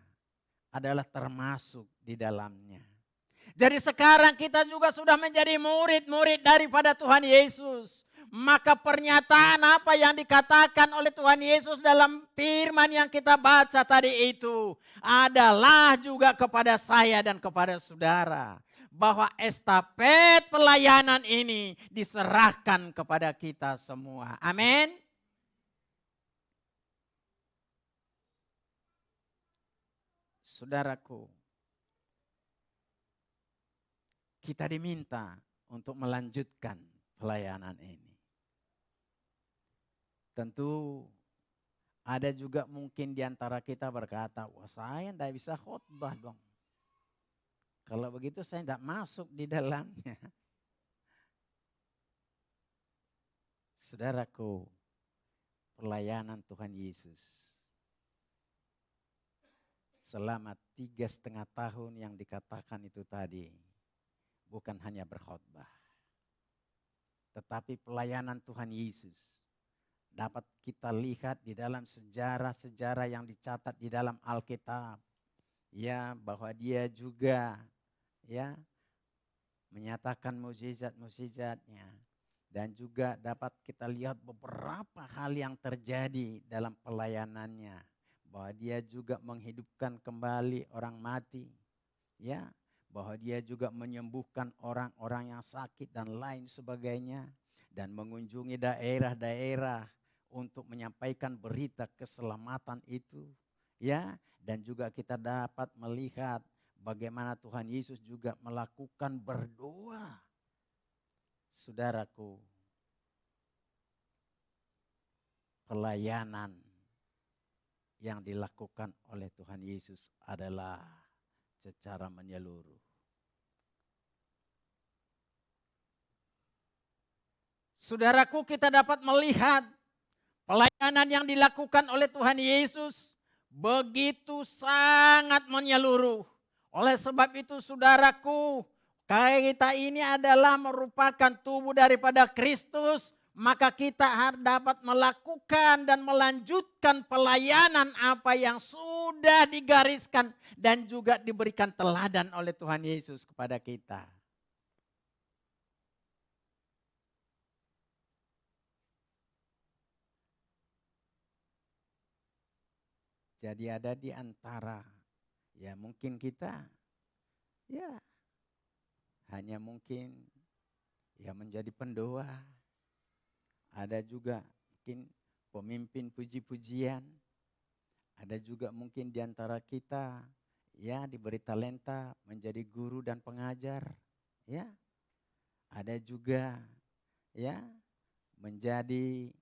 adalah termasuk di dalamnya. Jadi sekarang kita juga sudah menjadi murid-murid daripada Tuhan Yesus. Maka pernyataan apa yang dikatakan oleh Tuhan Yesus dalam firman yang kita baca tadi itu adalah juga kepada saya dan kepada saudara. Bahwa estafet pelayanan ini diserahkan kepada kita semua. Amin. Saudaraku, kita diminta untuk melanjutkan pelayanan ini. Tentu ada juga mungkin di antara kita berkata, wah saya tidak bisa khotbah dong. Kalau begitu saya tidak masuk di dalamnya. Saudaraku, pelayanan Tuhan Yesus selama 3,5 tahun yang dikatakan itu tadi, bukan hanya berkhotbah, tetapi pelayanan Tuhan Yesus dapat kita lihat di dalam sejarah-sejarah yang dicatat di dalam Alkitab, ya, bahwa dia juga ya menyatakan mukjizat-mukjizatnya, dan juga dapat kita lihat beberapa hal yang terjadi dalam pelayanannya, bahwa dia juga menghidupkan kembali orang mati, ya, bahwa dia juga menyembuhkan orang-orang yang sakit dan lain sebagainya, dan mengunjungi daerah-daerah untuk menyampaikan berita keselamatan itu, ya, dan juga kita dapat melihat bagaimana Tuhan Yesus juga melakukan berdoa. Saudaraku, pelayanan yang dilakukan oleh Tuhan Yesus adalah secara menyeluruh. Saudaraku, kita dapat melihat pelayanan yang dilakukan oleh Tuhan Yesus begitu sangat menyeluruh. Oleh sebab itu saudaraku, kita ini adalah merupakan tubuh daripada Kristus, maka kita dapat melakukan dan melanjutkan pelayanan apa yang sudah digariskan dan juga diberikan teladan oleh Tuhan Yesus kepada kita. Jadi ada di antara, ya mungkin kita, ya hanya mungkin ya menjadi pendoa. Ada juga mungkin pemimpin puji-pujian. Ada juga mungkin di antara kita ya diberi talenta menjadi guru dan pengajar. Ya. Ada juga ya menjadi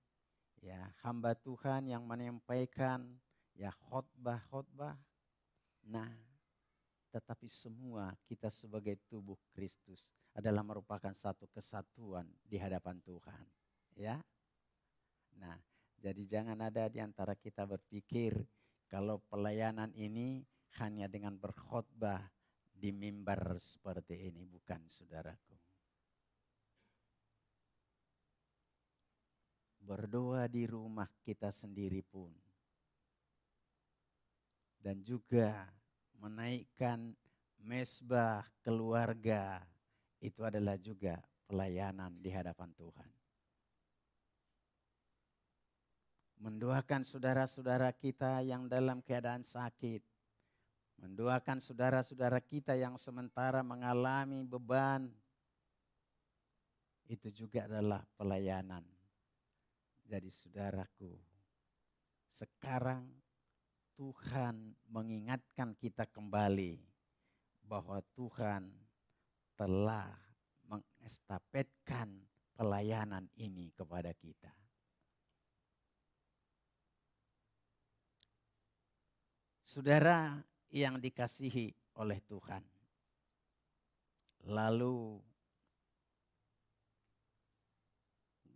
ya hamba Tuhan yang menyampaikan ya khotbah-khotbah. Nah, tetapi semua kita sebagai tubuh Kristus adalah merupakan satu kesatuan di hadapan Tuhan. Ya. Nah, jadi jangan ada di antara kita berpikir kalau pelayanan ini hanya dengan berkhotbah di mimbar seperti ini, bukan saudaraku. Berdoa di rumah kita sendiri pun, dan juga menaikkan mezbah keluarga, itu adalah juga pelayanan di hadapan Tuhan. Mendoakan saudara-saudara kita yang dalam keadaan sakit, mendoakan saudara-saudara kita yang sementara mengalami beban, itu juga adalah pelayanan. Jadi saudaraku, sekarang Tuhan mengingatkan kita kembali bahwa Tuhan telah mengestafetkan pelayanan ini kepada kita. Saudara yang dikasihi oleh Tuhan, lalu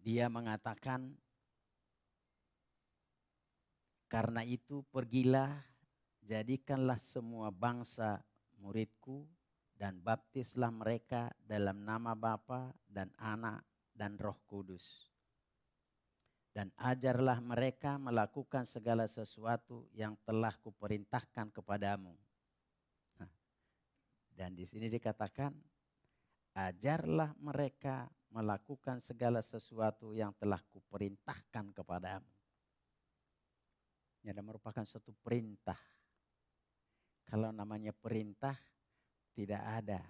dia mengatakan, karena itu pergilah, jadikanlah semua bangsa muridku dan baptislah mereka dalam nama Bapa dan Anak dan Roh Kudus. Dan ajarlah mereka melakukan segala sesuatu yang telah kuperintahkan kepadamu. Nah, dan di sini dikatakan, ajarlah mereka melakukan segala sesuatu yang telah kuperintahkan kepadamu. Ini adalah merupakan suatu perintah. Kalau namanya perintah, tidak ada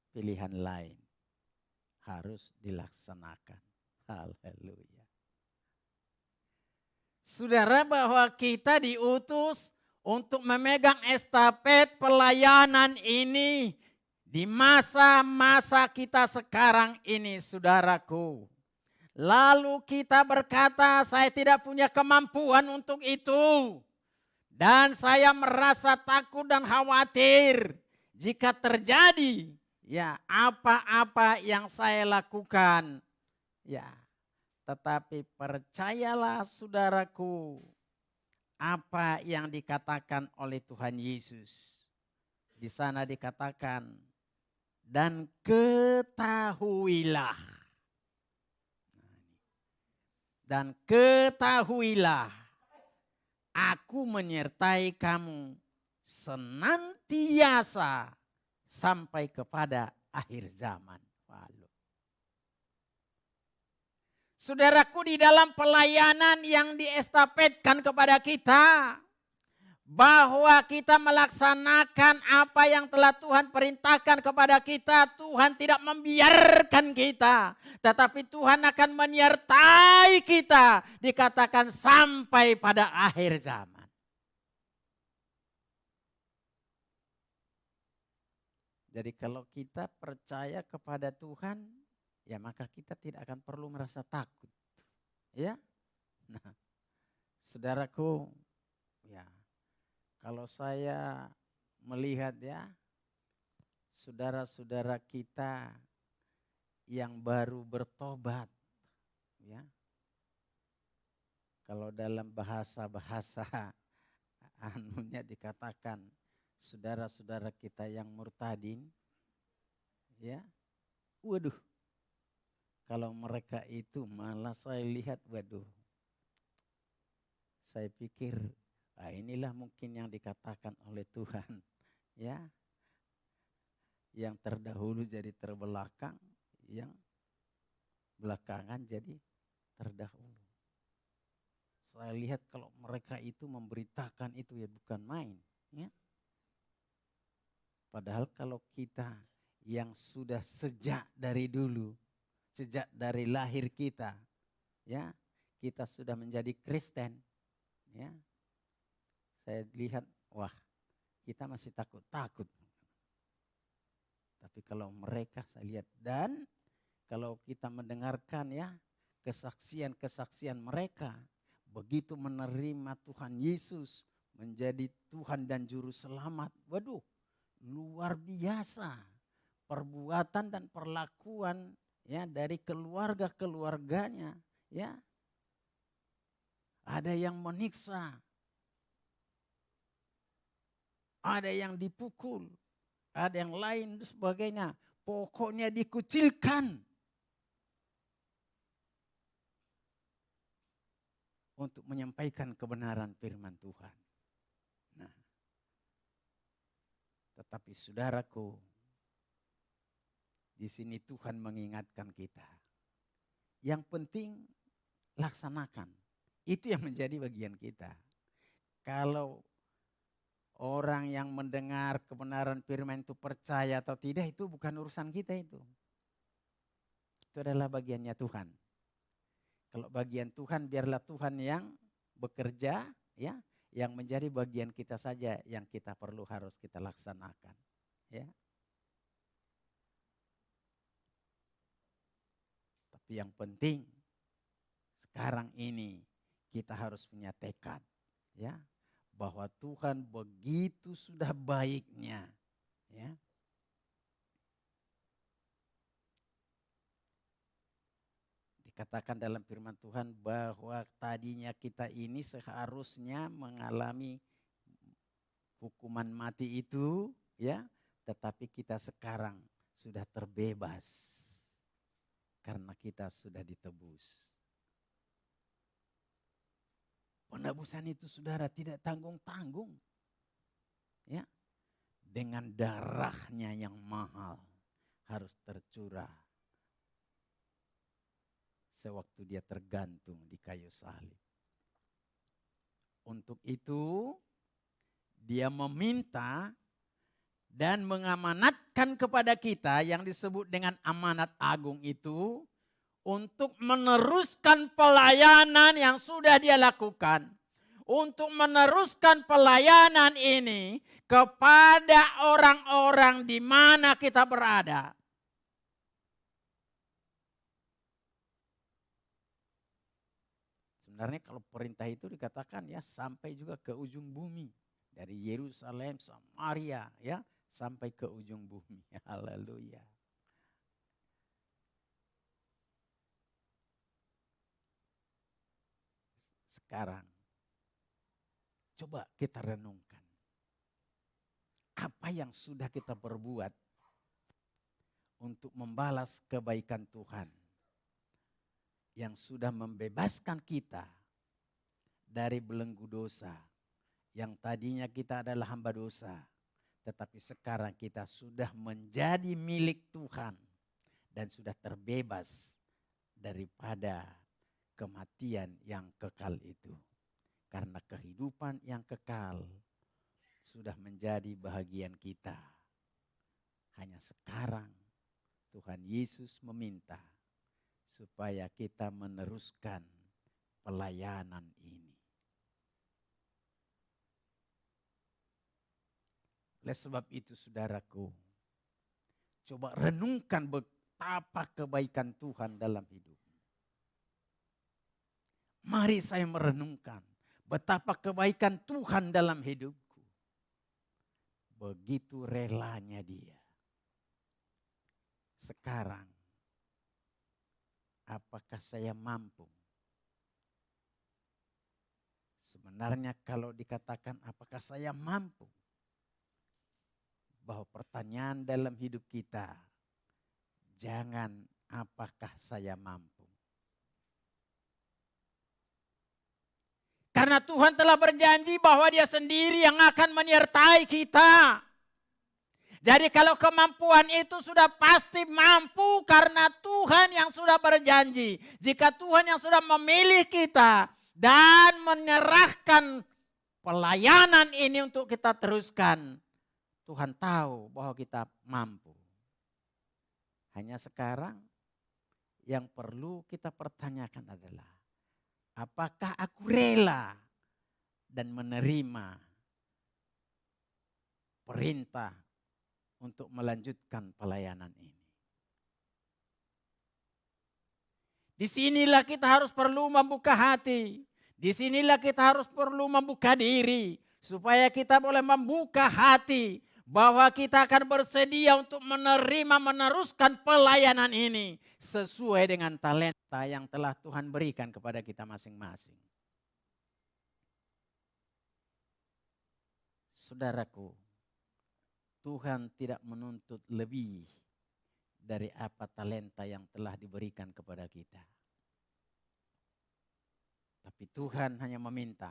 pilihan lain. Harus dilaksanakan. Haleluya. Saudara, bahwa kita diutus untuk memegang estafet pelayanan ini di masa-masa kita sekarang ini, saudaraku. Lalu kita berkata, saya tidak punya kemampuan untuk itu. Dan saya merasa takut dan khawatir jika terjadi ya apa-apa yang saya lakukan. Ya, tetapi percayalah saudaraku, apa yang dikatakan oleh Tuhan Yesus. Di sana dikatakan, dan ketahuilah. Dan ketahuilah, aku menyertai kamu senantiasa sampai kepada akhir zaman. Waduh. Saudaraku, di dalam pelayanan yang diestafetkan kepada kita, bahwa kita melaksanakan apa yang telah Tuhan perintahkan kepada kita, Tuhan tidak membiarkan kita, tetapi Tuhan akan menyertai kita, dikatakan sampai pada akhir zaman. Jadi kalau kita percaya kepada Tuhan, ya maka kita tidak akan perlu merasa takut. Ya. Nah, saudaraku, ya, kalau saya melihat ya, saudara-saudara kita yang baru bertobat, ya, kalau dalam bahasa-bahasa anunya dikatakan saudara-saudara kita yang murtadin, ya, waduh, kalau mereka itu malah saya lihat, waduh, saya pikir, nah inilah mungkin yang dikatakan oleh Tuhan, ya, yang terdahulu jadi terbelakang, yang belakangan jadi terdahulu. Saya lihat kalau mereka itu memberitakan itu ya bukan main, ya. Padahal kalau kita yang sudah sejak dari dulu, sejak dari lahir kita, ya, kita sudah menjadi Kristen, ya. Saya lihat, wah, kita masih takut-takut. Tapi kalau mereka saya lihat, dan kalau kita mendengarkan ya kesaksian-kesaksian mereka, begitu menerima Tuhan Yesus menjadi Tuhan dan Juru Selamat, waduh, luar biasa perbuatan dan perlakuan ya dari keluarga-keluarganya, ya. Ada yang menyiksa, ada yang dipukul, ada yang lain dan sebagainya. Pokoknya dikucilkan untuk menyampaikan kebenaran firman Tuhan. Nah, tetapi saudaraku, di sini Tuhan mengingatkan kita. Yang penting laksanakan. Itu yang menjadi bagian kita. Kalau orang yang mendengar kebenaran firman itu percaya atau tidak, itu bukan urusan kita itu. Itu adalah bagiannya Tuhan. Kalau bagian Tuhan, biarlah Tuhan yang bekerja, ya, yang menjadi bagian kita saja yang kita perlu harus kita laksanakan, ya. Tapi yang penting sekarang ini kita harus punya tekad, ya, bahwa Tuhan begitu sudah baiknya, ya. Dikatakan dalam firman Tuhan bahwa tadinya kita ini seharusnya mengalami hukuman mati itu, ya, tetapi kita sekarang sudah terbebas karena kita sudah ditebus. Penebusan itu saudara tidak tanggung-tanggung, ya, dengan darahnya yang mahal harus tercurah sewaktu dia tergantung di kayu salib. Untuk itu dia meminta dan mengamanatkan kepada kita yang disebut dengan amanat agung itu untuk meneruskan pelayanan yang sudah dia lakukan. Untuk meneruskan pelayanan ini kepada orang-orang di mana kita berada. Sebenarnya kalau perintah itu dikatakan ya sampai juga ke ujung bumi. Dari Yerusalem, Samaria ya sampai ke ujung bumi. Haleluya. Sekarang coba kita renungkan. Apa yang sudah kita perbuat untuk membalas kebaikan Tuhan yang sudah membebaskan kita dari belenggu dosa. Yang tadinya kita adalah hamba dosa, tetapi sekarang kita sudah menjadi milik Tuhan dan sudah terbebas daripada kematian yang kekal itu. Karena kehidupan yang kekal sudah menjadi bahagian kita. Hanya sekarang Tuhan Yesus meminta supaya kita meneruskan pelayanan ini. Oleh sebab itu saudaraku, coba renungkan betapa kebaikan Tuhan dalam hidupmu. Mari saya merenungkan betapa kebaikan Tuhan dalam hidupku. Begitu relanya Dia. Sekarang, apakah saya mampu? Sebenarnya kalau dikatakan apakah saya mampu? Bahwa pertanyaan dalam hidup kita, jangan apakah saya mampu. Karena Tuhan telah berjanji bahwa Dia sendiri yang akan menyertai kita. Jadi kalau kemampuan itu sudah pasti mampu karena Tuhan yang sudah berjanji. Jika Tuhan yang sudah memilih kita dan menyerahkan pelayanan ini untuk kita teruskan, Tuhan tahu bahwa kita mampu. Hanya sekarang yang perlu kita pertanyakan adalah, apakah aku rela dan menerima perintah untuk melanjutkan pelayanan ini? Disinilah kita harus perlu membuka hati. Disinilah kita harus perlu membuka diri. Supaya kita boleh membuka hati bahwa kita akan bersedia untuk meneruskan pelayanan ini sesuai dengan talenta yang telah Tuhan berikan kepada kita masing-masing. Saudaraku, Tuhan tidak menuntut lebih dari apa talenta yang telah diberikan kepada kita. Tapi Tuhan hanya meminta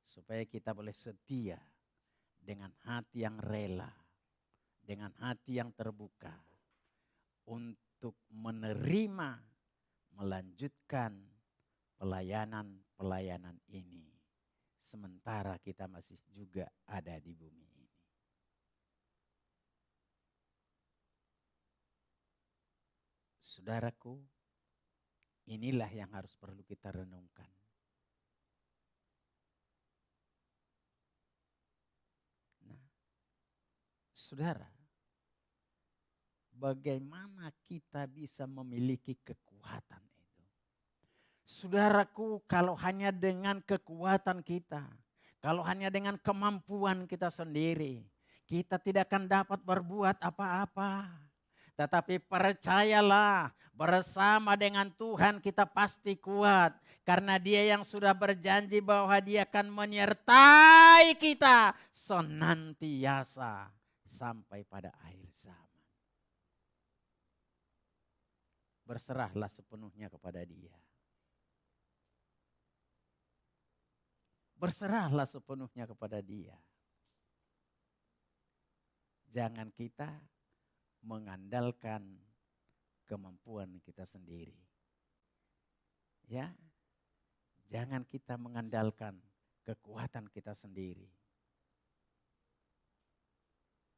supaya kita boleh setia dengan hati yang rela, dengan hati yang terbuka untuk menerima, melanjutkan pelayanan ini. Sementara kita masih juga ada di bumi ini. Saudaraku, inilah yang harus perlu kita renungkan. Saudara, bagaimana kita bisa memiliki kekuatan itu? Saudaraku, kalau hanya dengan kekuatan kita, kalau hanya dengan kemampuan kita sendiri, kita tidak akan dapat berbuat apa-apa. Tetapi percayalah, bersama dengan Tuhan kita pasti kuat. Karena Dia yang sudah berjanji bahwa Dia akan menyertai kita senantiasa sampai pada akhir zaman. Berserahlah sepenuhnya kepada Dia. Berserahlah sepenuhnya kepada Dia. Jangan kita mengandalkan kemampuan kita sendiri. Ya. Jangan kita mengandalkan kekuatan kita sendiri.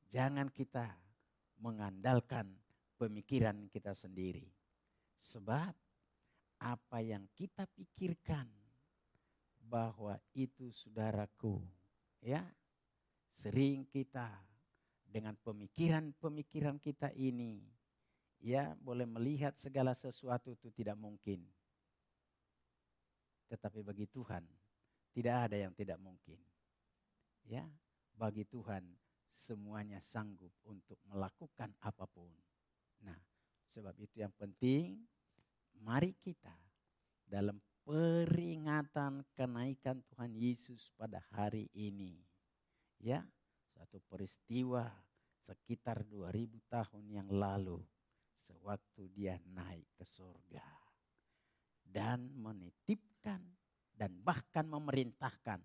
Jangan kita mengandalkan pemikiran kita sendiri. Sebab apa yang kita pikirkan bahwa itu saudaraku, ya, sering kita dengan pemikiran-pemikiran kita ini, ya, boleh melihat segala sesuatu itu tidak mungkin. Tetapi bagi Tuhan tidak ada yang tidak mungkin. Ya, bagi Tuhan semuanya sanggup untuk melakukan apapun. Nah, sebab itu yang penting mari kita dalam peringatan kenaikan Tuhan Yesus pada hari ini. Ya, suatu peristiwa sekitar 2000 tahun yang lalu sewaktu dia naik ke surga dan menitipkan dan bahkan memerintahkan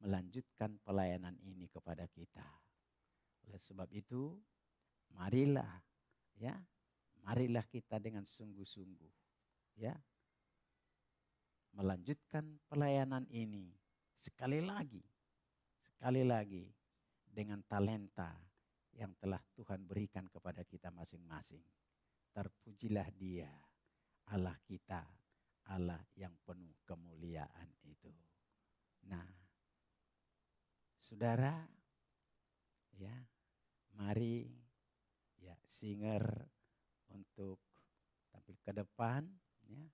melanjutkan pelayanan ini kepada kita. Oleh sebab itu, marilah kita dengan sungguh-sungguh ya melanjutkan pelayanan ini sekali lagi dengan talenta yang telah Tuhan berikan kepada kita masing-masing. Terpujilah Dia, Allah kita, Allah yang penuh kemuliaan itu. Nah, saudara, ya, mari ya singer untuk tampil ke depan, ya.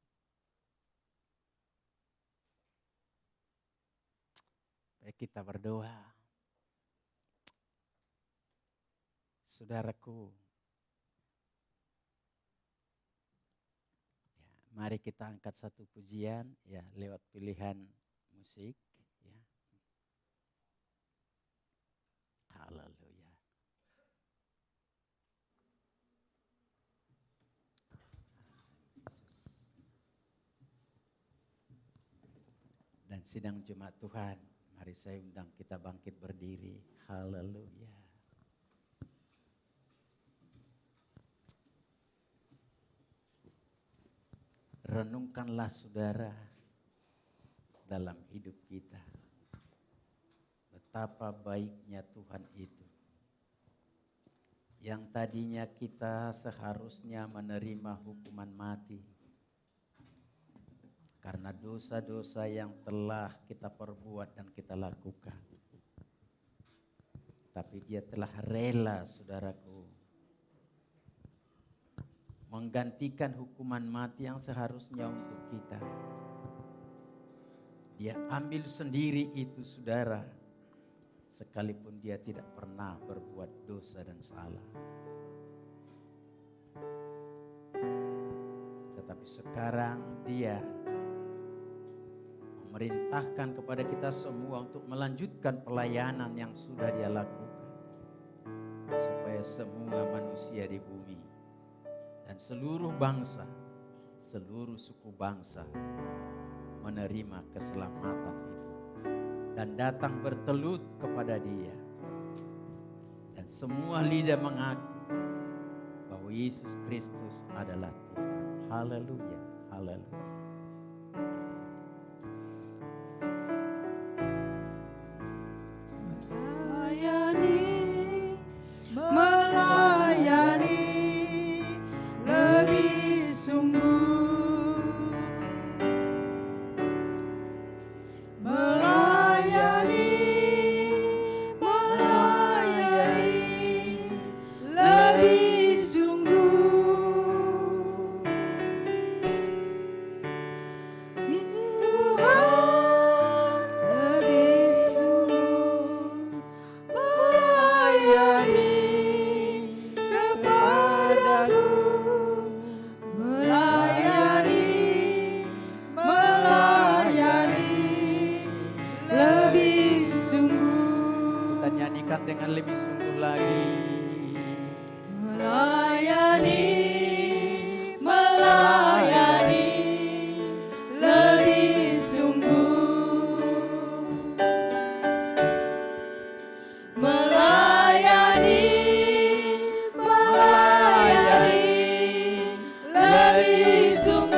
Baik, kita berdoa. Saudaraku, ya, mari kita angkat satu pujian ya lewat pilihan musik, ya. Haleluya. Dan sidang jemaat Tuhan, mari saya undang kita bangkit berdiri. Haleluya. Renungkanlah saudara dalam hidup kita. Betapa baiknya Tuhan itu. Yang tadinya kita seharusnya menerima hukuman mati. Karena dosa-dosa yang telah kita perbuat dan kita lakukan. Tapi Dia telah rela, saudaraku, menggantikan hukuman mati yang seharusnya untuk kita. Dia ambil sendiri itu, saudara, sekalipun Dia tidak pernah berbuat dosa dan salah. Tetapi sekarang Dia memerintahkan kepada kita semua untuk melanjutkan pelayanan yang sudah Dia lakukan. Supaya semua manusia di bumi dan seluruh bangsa, seluruh suku bangsa menerima keselamatan itu. Dan datang bertelut kepada Dia. Dan semua lidah mengaku bahwa Yesus Kristus adalah Tuhan. Haleluya, haleluya. Dengan lebih sungguh lagi. Melayani, melayani, lebih sungguh. Melayani, melayani, lebih sungguh.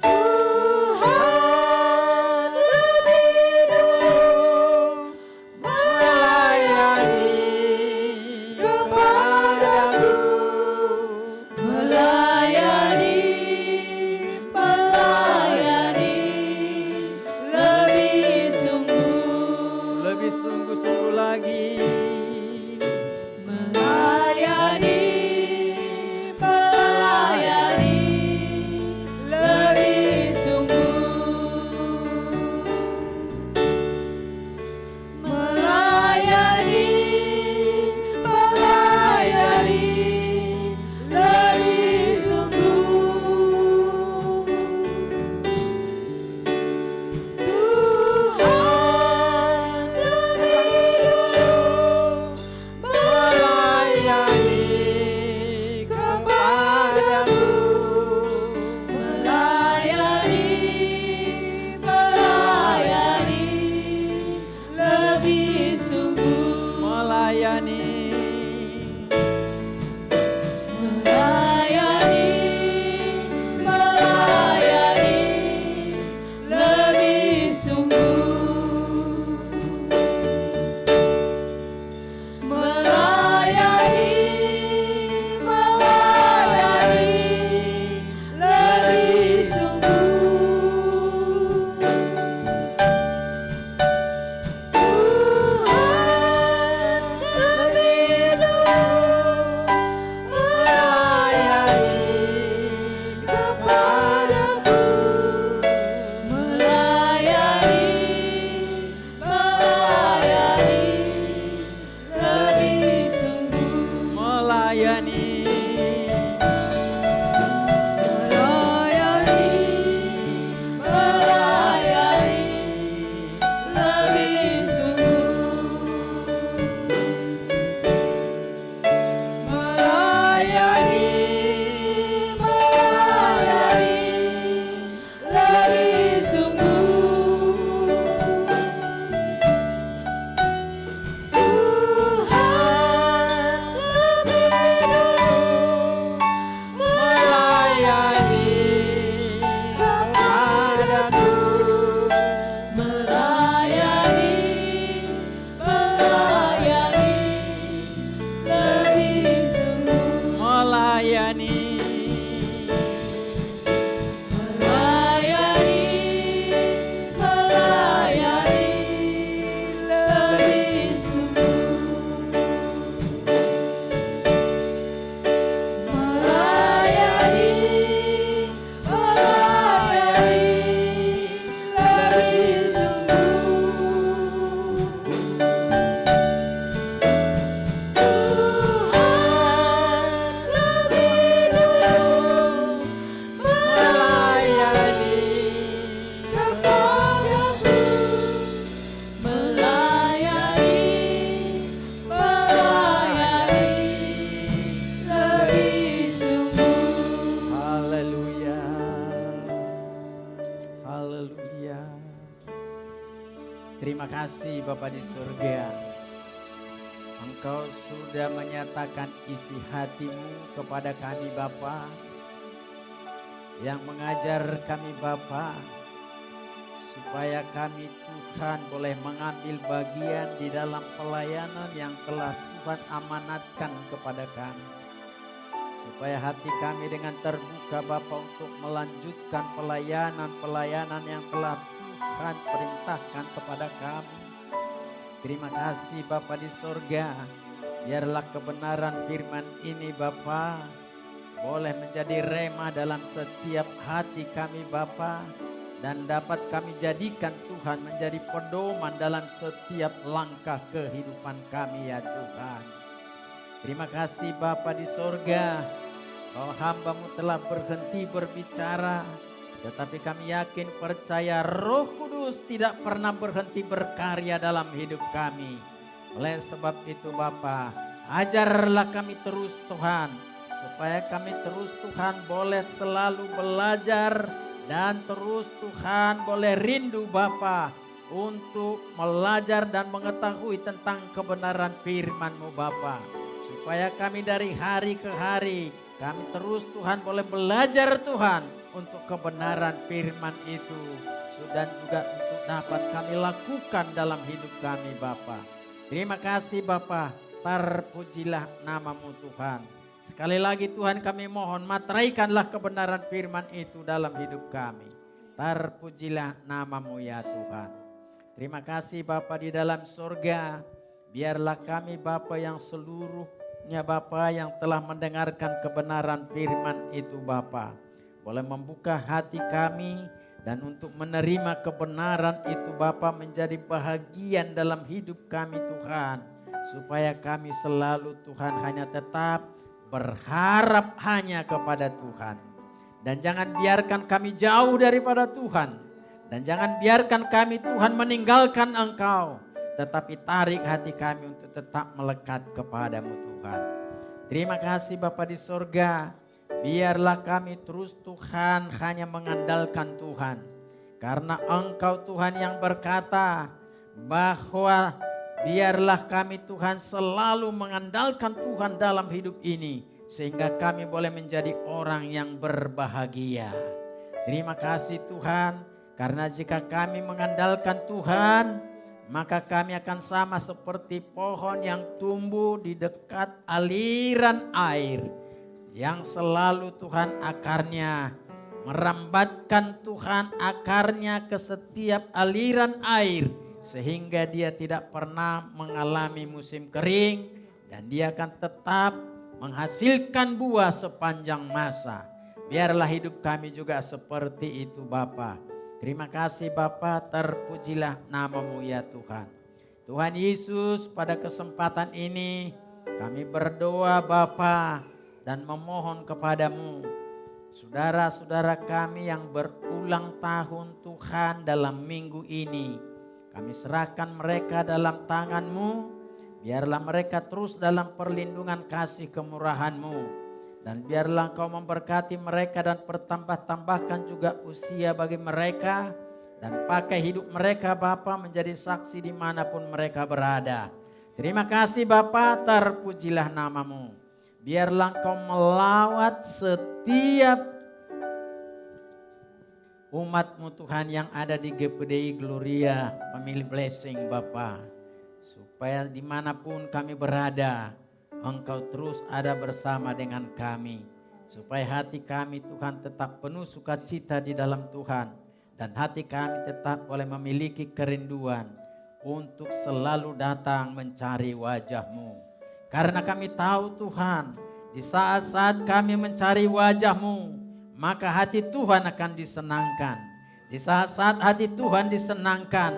Tuhan lebih dulu Terima kasih Bapa di surga. Engkau sudah menyatakan isi hatimu kepada kami Bapa, yang mengajar kami Bapa, supaya kami Tuhan boleh mengambil bagian di dalam pelayanan yang telah Tuhan amanatkan kepada kami. Supaya hati kami dengan terbuka Bapa untuk melanjutkan pelayanan yang telah Tuhan perintahkan kepada kami. Terima kasih Bapa di sorga. Biarlah kebenaran firman ini Bapa boleh menjadi rema dalam setiap hati kami Bapa, dan dapat kami jadikan Tuhan menjadi pedoman dalam setiap langkah kehidupan kami ya Tuhan. Terima kasih Bapa di sorga, bahwa hamba-Mu telah berhenti berbicara, tetapi kami yakin percaya Roh Kudus tidak pernah berhenti berkarya dalam hidup kami. Oleh sebab itu Bapa, ajarlah kami terus Tuhan, supaya kami terus Tuhan boleh selalu belajar, dan terus Tuhan boleh rindu Bapa untuk belajar dan mengetahui tentang kebenaran firman-Mu Bapa. Supaya kami dari hari ke hari, kami terus Tuhan boleh belajar Tuhan untuk kebenaran firman itu, dan juga untuk dapat kami lakukan dalam hidup kami Bapa. Terima kasih Bapa, terpujilah nama-Mu Tuhan. Sekali lagi Tuhan kami mohon, materaikanlah kebenaran firman itu dalam hidup kami. Terpujilah nama-Mu ya Tuhan. Terima kasih Bapa di dalam surga. Biarlah kami Bapa yang seluruhnya Bapa yang telah mendengarkan kebenaran firman itu Bapa, boleh membuka hati kami dan untuk menerima kebenaran itu Bapa menjadi bahagian dalam hidup kami Tuhan. Supaya kami selalu Tuhan hanya tetap berharap hanya kepada Tuhan. Dan jangan biarkan kami jauh daripada Tuhan. Dan jangan biarkan kami Tuhan meninggalkan Engkau. Tetapi tarik hati kami untuk tetap melekat kepadamu Tuhan. Terima kasih Bapa di sorga. Biarlah kami terus Tuhan hanya mengandalkan Tuhan. Karena Engkau Tuhan yang berkata bahwa biarlah kami Tuhan selalu mengandalkan Tuhan dalam hidup ini, sehingga kami boleh menjadi orang yang berbahagia. Terima kasih Tuhan, karena jika kami mengandalkan Tuhan, maka kami akan sama seperti pohon yang tumbuh di dekat aliran air, yang selalu Tuhan akarnya merambatkan Tuhan akarnya ke setiap aliran air, sehingga dia tidak pernah mengalami musim kering, dan dia akan tetap menghasilkan buah sepanjang masa. Biarlah hidup kami juga seperti itu Bapa. Terima kasih Bapa, terpujilah nama-Mu ya Tuhan. Tuhan Yesus, pada kesempatan ini kami berdoa Bapa dan memohon kepadamu, saudara-saudara kami yang berulang tahun Tuhan dalam minggu ini, kami serahkan mereka dalam tangan-Mu. Biarlah mereka terus dalam perlindungan kasih kemurahan-Mu. Dan biarlah Engkau memberkati mereka dan bertambah-tambahkan juga usia bagi mereka. Dan pakai hidup mereka Bapa menjadi saksi dimanapun mereka berada. Terima kasih Bapa, terpujilah nama-Mu. Biarlah Engkau melawat setiap umat-Mu Tuhan yang ada di GPDI Gloria Family Blessing Bapa. Supaya dimanapun kami berada, Engkau terus ada bersama dengan kami. Supaya hati kami Tuhan tetap penuh sukacita di dalam Tuhan. Dan hati kami tetap boleh memiliki kerinduan untuk selalu datang mencari wajah-Mu. Karena kami tahu Tuhan, di saat-saat kami mencari wajah-Mu, maka hati Tuhan akan disenangkan. Di saat-saat hati Tuhan disenangkan,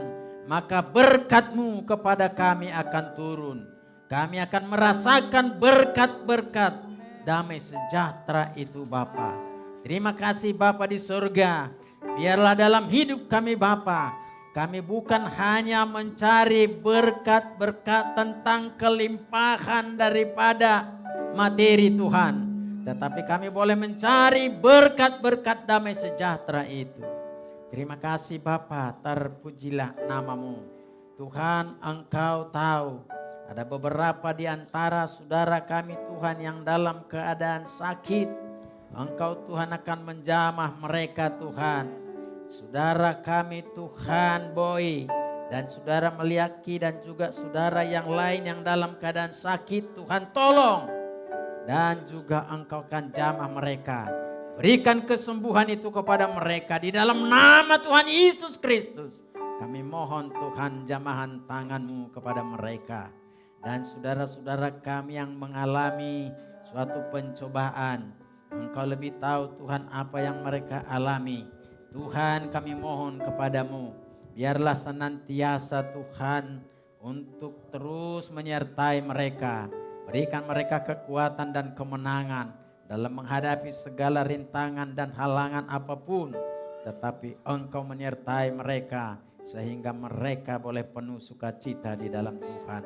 maka berkat-Mu kepada kami akan turun. Kami akan merasakan berkat-berkat damai sejahtera itu Bapa. Terima kasih Bapa di surga. Biarlah dalam hidup kami Bapa, kami bukan hanya mencari berkat-berkat tentang kelimpahan daripada materi Tuhan, tetapi kami boleh mencari berkat-berkat damai sejahtera itu. Terima kasih Bapa, terpujilah nama-Mu. Tuhan, Engkau tahu ada beberapa di antara saudara kami Tuhan yang dalam keadaan sakit. Engkau Tuhan akan menjamah mereka Tuhan. Saudara kami Tuhan Boy dan saudara Meliaki dan juga saudara yang lain yang dalam keadaan sakit, Tuhan tolong. Dan juga Engkau akan jamah mereka. Berikan kesembuhan itu kepada mereka di dalam nama Tuhan Yesus Kristus. Kami mohon Tuhan jamahan tangan-Mu kepada mereka. Dan saudara-saudara kami yang mengalami suatu pencobaan, Engkau lebih tahu Tuhan apa yang mereka alami. Tuhan kami mohon kepadamu, biarlah senantiasa Tuhan untuk terus menyertai mereka. Berikan mereka kekuatan dan kemenangan dalam menghadapi segala rintangan dan halangan apapun. Tetapi Engkau menyertai mereka sehingga mereka boleh penuh sukacita di dalam Tuhan.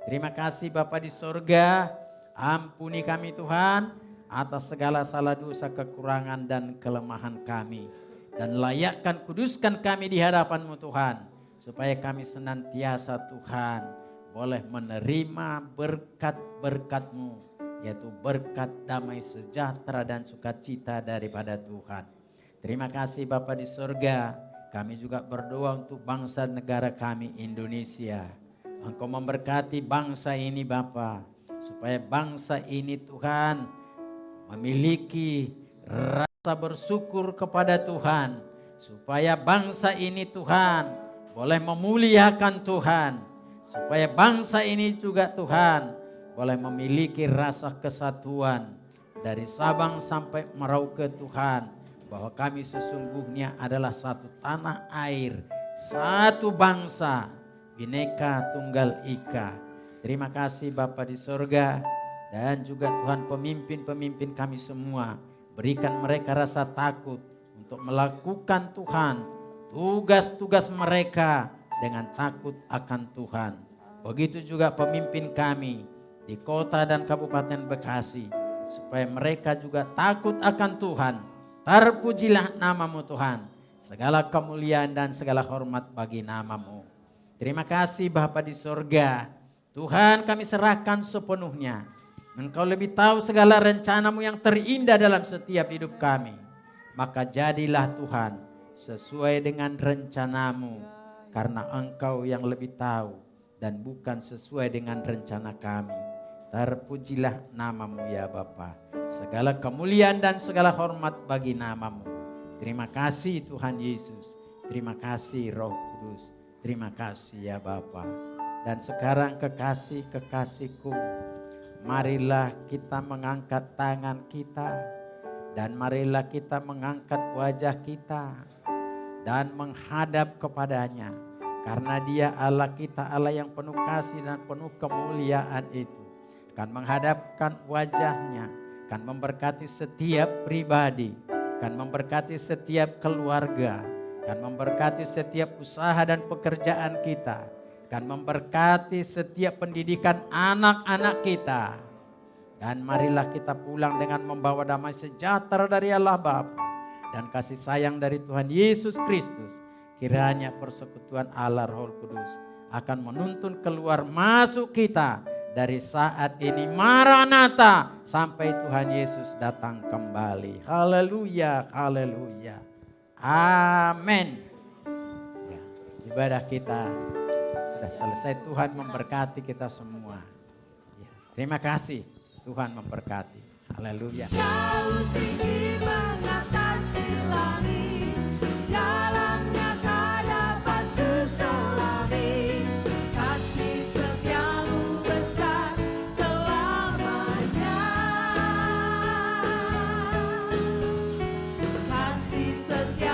Terima kasih Bapa di sorga, ampuni kami Tuhan atas segala salah dosa, kekurangan dan kelemahan kami. Dan layakkan, kuduskan kami di hadapan-Mu Tuhan. Supaya kami senantiasa Tuhan boleh menerima berkat-berkat-Mu. Yaitu berkat damai sejahtera dan sukacita daripada Tuhan. Terima kasih Bapa di sorga. Kami juga berdoa untuk bangsa negara kami Indonesia. Engkau memberkati bangsa ini Bapa. Supaya bangsa ini Tuhan memiliki rasa bersyukur kepada Tuhan. Supaya bangsa ini Tuhan boleh memuliakan Tuhan. Supaya bangsa ini juga Tuhan boleh memiliki rasa kesatuan. Dari Sabang sampai Merauke Tuhan. Bahwa kami sesungguhnya adalah satu tanah air. Satu bangsa. Bhinneka Tunggal Ika. Terima kasih Bapa di sorga. Dan juga Tuhan pemimpin-pemimpin kami semua. Berikan mereka rasa takut untuk melakukan Tuhan tugas-tugas mereka dengan takut akan Tuhan. Begitu juga pemimpin kami di kota dan kabupaten Bekasi. Supaya mereka juga takut akan Tuhan. Terpujilah nama-Mu Tuhan. Segala kemuliaan dan segala hormat bagi nama-Mu. Terima kasih Bapa di sorga. Tuhan kami serahkan sepenuhnya. Engkau lebih tahu segala rencana-Mu yang terindah dalam setiap hidup kami. Maka jadilah Tuhan sesuai dengan rencana-Mu. Karena Engkau yang lebih tahu dan bukan sesuai dengan rencana kami. Terpujilah nama-Mu ya Bapa. Segala kemuliaan dan segala hormat bagi nama-Mu. Terima kasih Tuhan Yesus. Terima kasih Roh Kudus. Terima kasih ya Bapa. Dan sekarang kekasih-kekasihku, marilah kita mengangkat tangan kita. Dan marilah kita mengangkat wajah kita. Dan menghadap kepadanya. Karena Dia Allah kita, Allah yang penuh kasih dan penuh kemuliaan itu. Akan menghadapkan wajahnya. Akan memberkati setiap pribadi. Akan memberkati setiap keluarga. Akan memberkati setiap usaha dan pekerjaan kita. Akan memberkati setiap pendidikan anak-anak kita. Dan marilah kita pulang dengan membawa damai sejahtera dari Allah Bapa. Dan kasih sayang dari Tuhan Yesus Kristus. Kiranya persekutuan Allah Roh Kudus akan menuntun keluar masuk kita. Dari saat ini Maranatha sampai Tuhan Yesus datang kembali. Haleluya, haleluya. Amin. Ya, ibadah kita sudah selesai. Tuhan memberkati kita semua. Ya, terima kasih. Tuhan memberkati. Haleluya. Jauh tinggi mengatasi langit, dalamnya tak dapat terselami. Kasih setiamu besar selamanya. Kasih setia